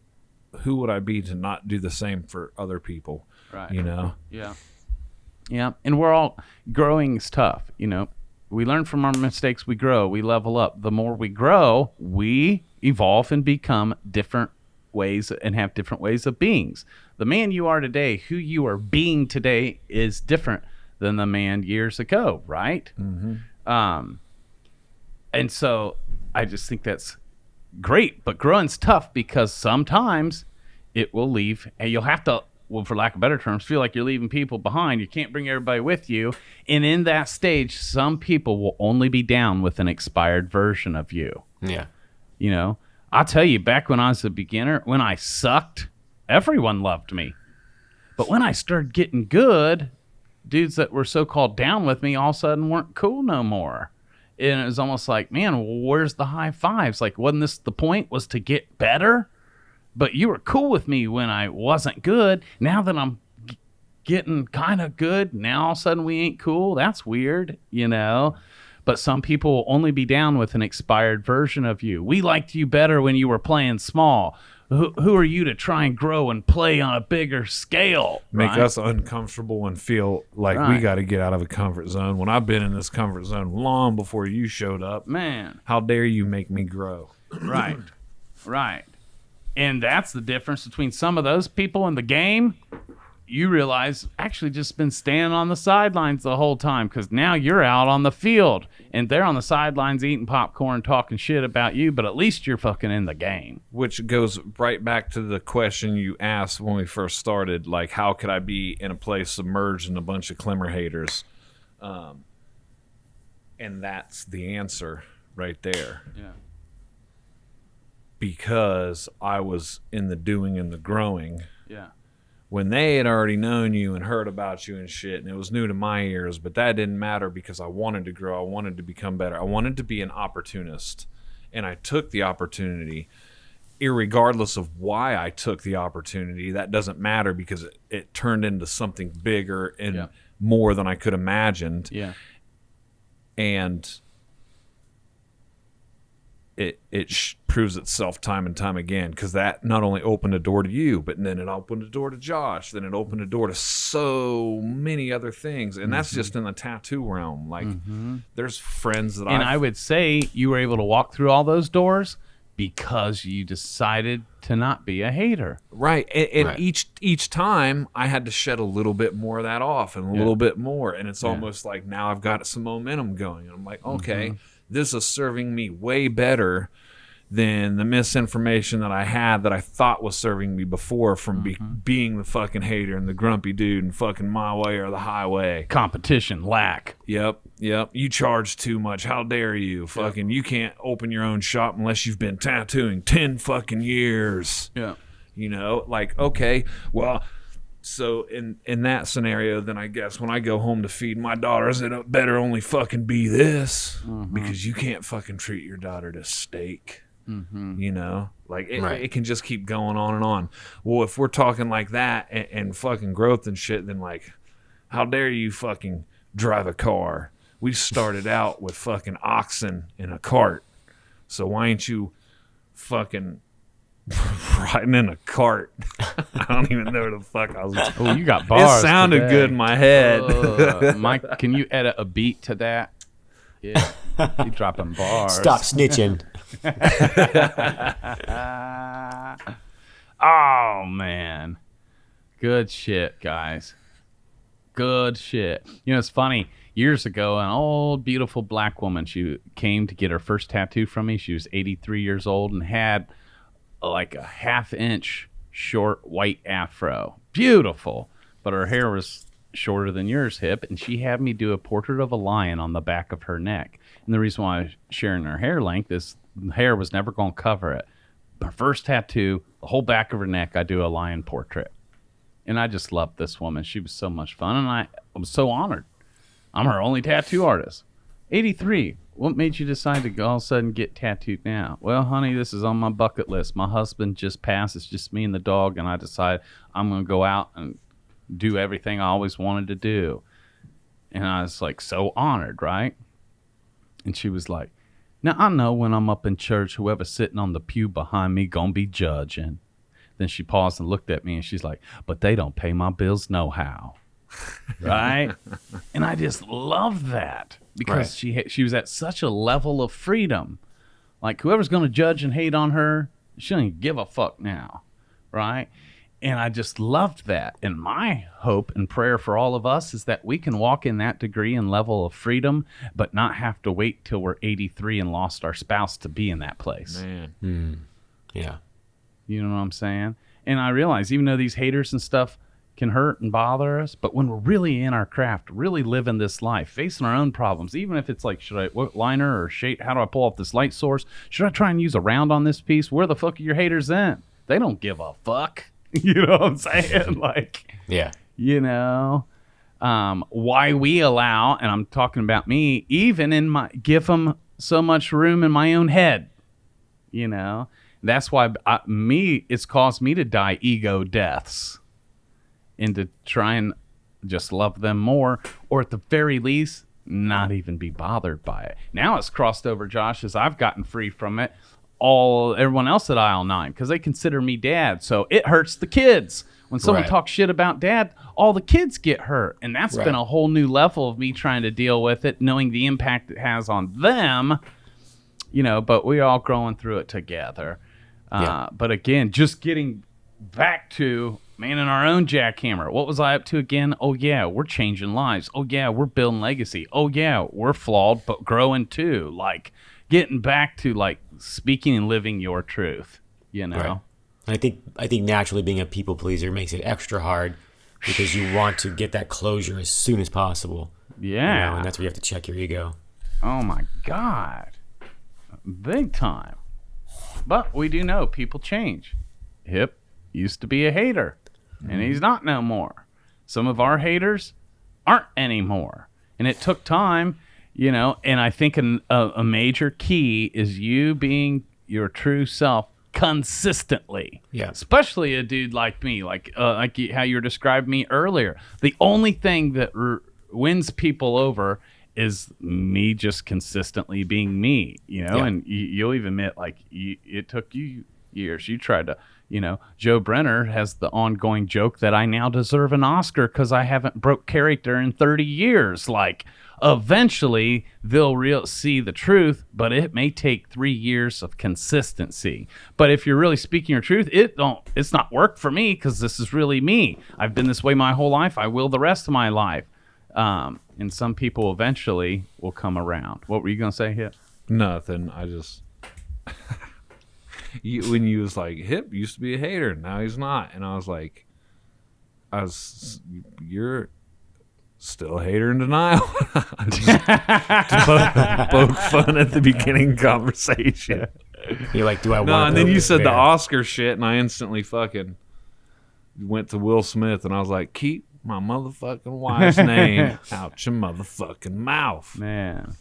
who would I be to not do the same for other people? Right. Yeah. Yeah, and we're all growing is tough. We learn from our mistakes. We grow. We level up. The more we grow, we evolve and become different ways and have different ways of beings. The man you are today, who you are being today, is different than the man years ago, right? Mm-hmm. And so I just think that's great. But growing's tough because sometimes it will leave, and you'll have to, well, for lack of better terms, feel like you're leaving people behind. You can't bring everybody with you. And in that stage, some people will only be down with an expired version of you. Yeah. I'll tell you, back when I was a beginner, when I sucked, everyone loved me. But when I started getting good, dudes that were so-called down with me all of a sudden weren't cool no more. And it was almost like, man, where's the high fives? Like, wasn't this the point, was to get better? But you were cool with me when I wasn't good. Now that I'm getting kind of good, now all of a sudden we ain't cool. That's weird, But some people will only be down with an expired version of you. We liked you better when you were playing small. Who are you to try and grow and play on a bigger scale? Make us uncomfortable and feel like we got to get out of a comfort zone. When I've been in this comfort zone long before you showed up. Man. How dare you make me grow? Right. And that's the difference between some of those people in the game. You realize actually just been standing on the sidelines the whole time because now you're out on the field and they're on the sidelines eating popcorn, talking shit about you, but at least you're fucking in the game. Which goes right back to the question you asked when we first started, like, how could I be in a place submerged in a bunch of Clemmer haters? And that's the answer right there. Yeah. because I was in the doing and the growing. Yeah. When they had already known you and heard about you and shit, and it was new to my ears, but that didn't matter because I wanted to grow. I wanted to become better. I wanted to be an opportunist, and I took the opportunity. Irregardless of why I took the opportunity, that doesn't matter because it turned into something bigger and more than I could imagined. Yeah. And it proves itself time and time again, because that not only opened a door to you, but then it opened a door to Josh, then it opened a door to so many other things, and that's just in the tattoo realm. Like there's friends that I would say you were able to walk through all those doors because you decided to not be a hater. Right. And each time I had to shed a little bit more of that off and a little bit more, and it's almost like now I've got some momentum going, and I'm like, okay, this is serving me way better than the misinformation that I had that I thought was serving me before from being the fucking hater and the grumpy dude and fucking my way or the highway. Competition, lack. Yep. You charge too much. How dare you? Fucking, you can't open your own shop unless you've been tattooing 10 fucking years. Yeah. You know, like, okay, well, so in that scenario, then I guess when I go home to feed my daughters, it better only fucking be this, because you can't fucking treat your daughter to steak. You know, like it can just keep going on and on. Well, if we're talking like that and fucking growth and shit, then like, how dare you fucking drive a car? We started out with fucking oxen in a cart, so why ain't you fucking riding in a cart? I don't even know where the fuck I was. Oh, you got bars. It sounded today. good in my head. Mike, can you edit a beat to that? Yeah, you dropping bars. Stop snitching. Oh man, good shit, guys. Good shit. You know, it's funny. Years ago, an old, beautiful black woman, she came to get her first tattoo from me. She was 83 years old and had like a half-inch short white afro. Beautiful. But her hair was shorter than yours, Hip, and she had me do a portrait of a lion on the back of her neck. And the reason why I was sharing her hair length is the hair was never going to cover it. Her first tattoo, the whole back of her neck, I do a lion portrait. And I just loved this woman. She was so much fun, and I was so honored. I'm her only tattoo artist. 83. What made you decide to go all of a sudden get tattooed now? Well, honey, this is on my bucket list. My husband just passed. It's just me and the dog, and I decided I'm going to go out and do everything I always wanted to do. And I was like so honored, right? And she was like, now I know when I'm up in church, whoever's sitting on the pew behind me gonna be judging. Then she paused and looked at me and she's like, but they don't pay my bills no how. Right? And I just love that because she was at such a level of freedom. Like whoever's going to judge and hate on her, she don't even give a fuck now. Right? And I just loved that. And my hope and prayer for all of us is that we can walk in that degree and level of freedom, but not have to wait till we're 83 and lost our spouse to be in that place. Man. Yeah. You know what I'm saying? And I realize even though these haters and stuff can hurt and bother us, but when we're really in our craft, really living this life, facing our own problems, even if it's like, what liner or shape, how do I pull off this light source? Should I try and use a round on this piece? Where the fuck are your haters then? They don't give a fuck. You know what I'm saying? Like, yeah, you know, why we allow, and I'm talking about me, even in give them so much room in my own head, you know, that's why it's caused me to die ego deaths and to try and just love them more, or at the very least, not even be bothered by it. Now it's crossed over, Josh, as I've gotten free from it. Everyone else at aisle 9 because they consider me dad, so it hurts the kids when someone talks shit about dad. All the kids get hurt, and that's been a whole new level of me trying to deal with it, knowing the impact it has on them, you know. But we're all growing through it together. But again, just getting back to man in our own jackhammer. What was I up to again? Oh yeah, we're changing lives. Oh yeah, we're building legacy. Oh yeah, we're flawed but growing too. Like getting back to like speaking and living your truth, you know. I think naturally being a people pleaser makes it extra hard because you want to get that closure as soon as possible. Yeah, you know, and that's where you have to check your ego. Oh my God, big time. But we do know people change. Hip used to be a hater, and he's not no more. Some of our haters aren't anymore. And it took time, and I think a major key is you being your true self consistently. Yeah. Especially a dude like me, like how you described me earlier. The only thing that wins people over is me just consistently being me, and you'll even admit, like, it took you years. You tried to, Joe Brenner has the ongoing joke that I now deserve an Oscar because I haven't broke character in 30 years. Like, eventually they'll see the truth, but it may take 3 years of consistency. But if you're really speaking your truth, it's not work for me because this is really me. I've been this way my whole life. I will the rest of my life. And some people eventually will come around. What were you going to say, Hip? Nothing. I just... when you was like, Hip used to be a hater, now he's not. And I was like, you're still a hater in denial. I poke fun at the beginning conversation. You're like, do I want No, and then you said the the Oscar shit, and I instantly fucking went to Will Smith, and I was like, keep my motherfucking wife's name out your motherfucking mouth. Man.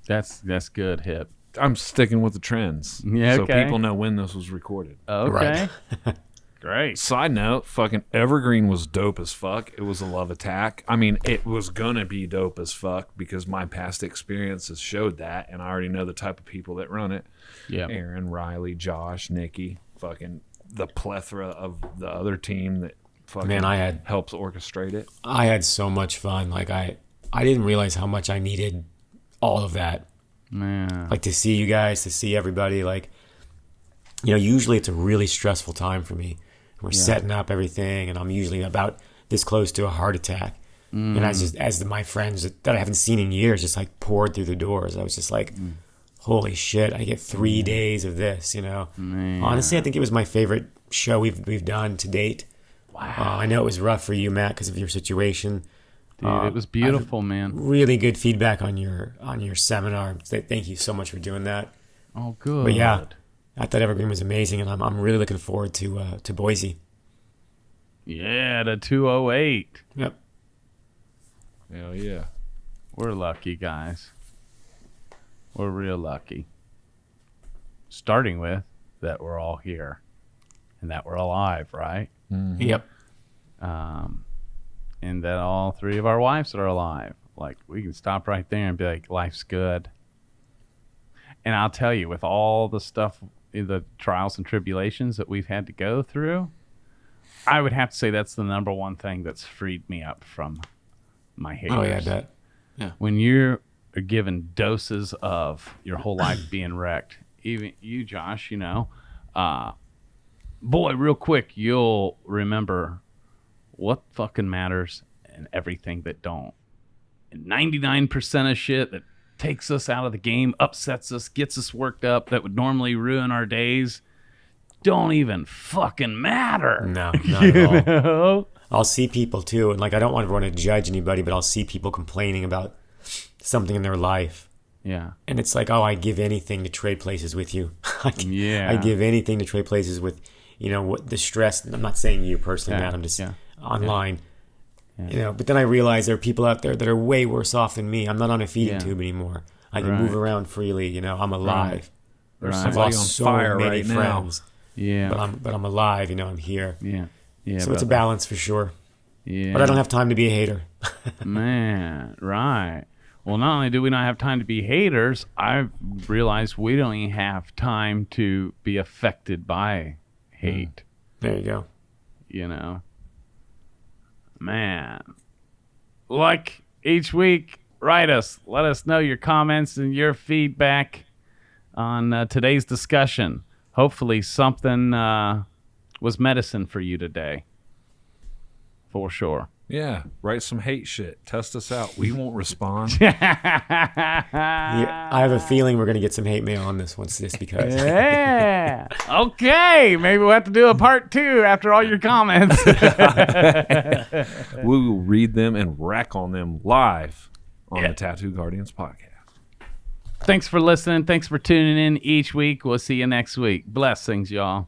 That's good, Hip. I'm sticking with the trends. Yeah, okay. So people know when this was recorded. Okay. Right. Great. Side note, fucking Evergreen was dope as fuck. It was a love attack. I mean, it was gonna be dope as fuck because my past experiences showed that, and I already know the type of people that run it. Yeah. Aaron, Riley, Josh, Nikki, fucking the plethora of the other team that fucking helps orchestrate it. I had so much fun. Like, I didn't realize how much I needed all of that. Man. Like, to see you guys, to see everybody, like, usually it's a really stressful time for me. We're setting up everything, and I'm usually about this close to a heart attack. And as my friends that I haven't seen in years just like poured through the doors, I was just like, holy shit, I get 3 days of this, Man. Honestly, I think it was my favorite show we've done to date. Wow. I know it was rough for you, Matt, because of your situation. Dude, it was beautiful, man. Really good feedback on your seminar. Thank you so much for doing that. Oh, good. But yeah, I thought Evergreen was amazing, and I'm really looking forward to Boise. Yeah, the 208. Yep. Hell yeah. We're lucky, guys. We're real lucky. Starting with that we're all here and that we're alive, right? Mm-hmm. Yep. And that all three of our wives are alive. Like, we can stop right there and be like, life's good. And I'll tell you, with all the stuff, the trials and tribulations that we've had to go through, I would have to say that's the number one thing that's freed me up from my haters. Oh, yeah, I bet. Yeah. When you're given doses of your whole life being wrecked, even you, Josh, boy, real quick, you'll remember what fucking matters and everything that don't. And 99% of shit that takes us out of the game, upsets us, gets us worked up, that would normally ruin our days, don't even fucking matter. No, not at all. know? I'll see people too, and like, I don't want everyone to judge anybody, but I'll see people complaining about something in their life. Yeah. And it's like, oh, I'd give anything to trade places with you. Yeah. I'd give anything to trade places with, what the stress. I'm not saying you personally, Matt. I'm just online. Yeah. But then I realize there are people out there that are way worse off than me. I'm not on a feeding tube anymore. I can move around freely. I'm alive. There's I've somebody lost on so fire many right friends. now. Yeah. But I'm alive. I'm here. Yeah. Yeah. So it's a balance for sure. Yeah. But I don't have time to be a hater. Man, right. Well, not only do we not have time to be haters, I've realized we don't even have time to be affected by hate. There you go. Man. Like each week, write us. Let us know your comments and your feedback on today's discussion. Hopefully something was medicine for you today. For sure. Yeah, write some hate shit. Test us out. We won't respond. Yeah, I have a feeling we're going to get some hate mail on this one, just because. Yeah. Okay. Maybe we'll have to do a part 2 after all your comments. We will read them and rack on them live on the Tattoo Guardians podcast. Thanks for listening. Thanks for tuning in each week. We'll see you next week. Blessings, y'all.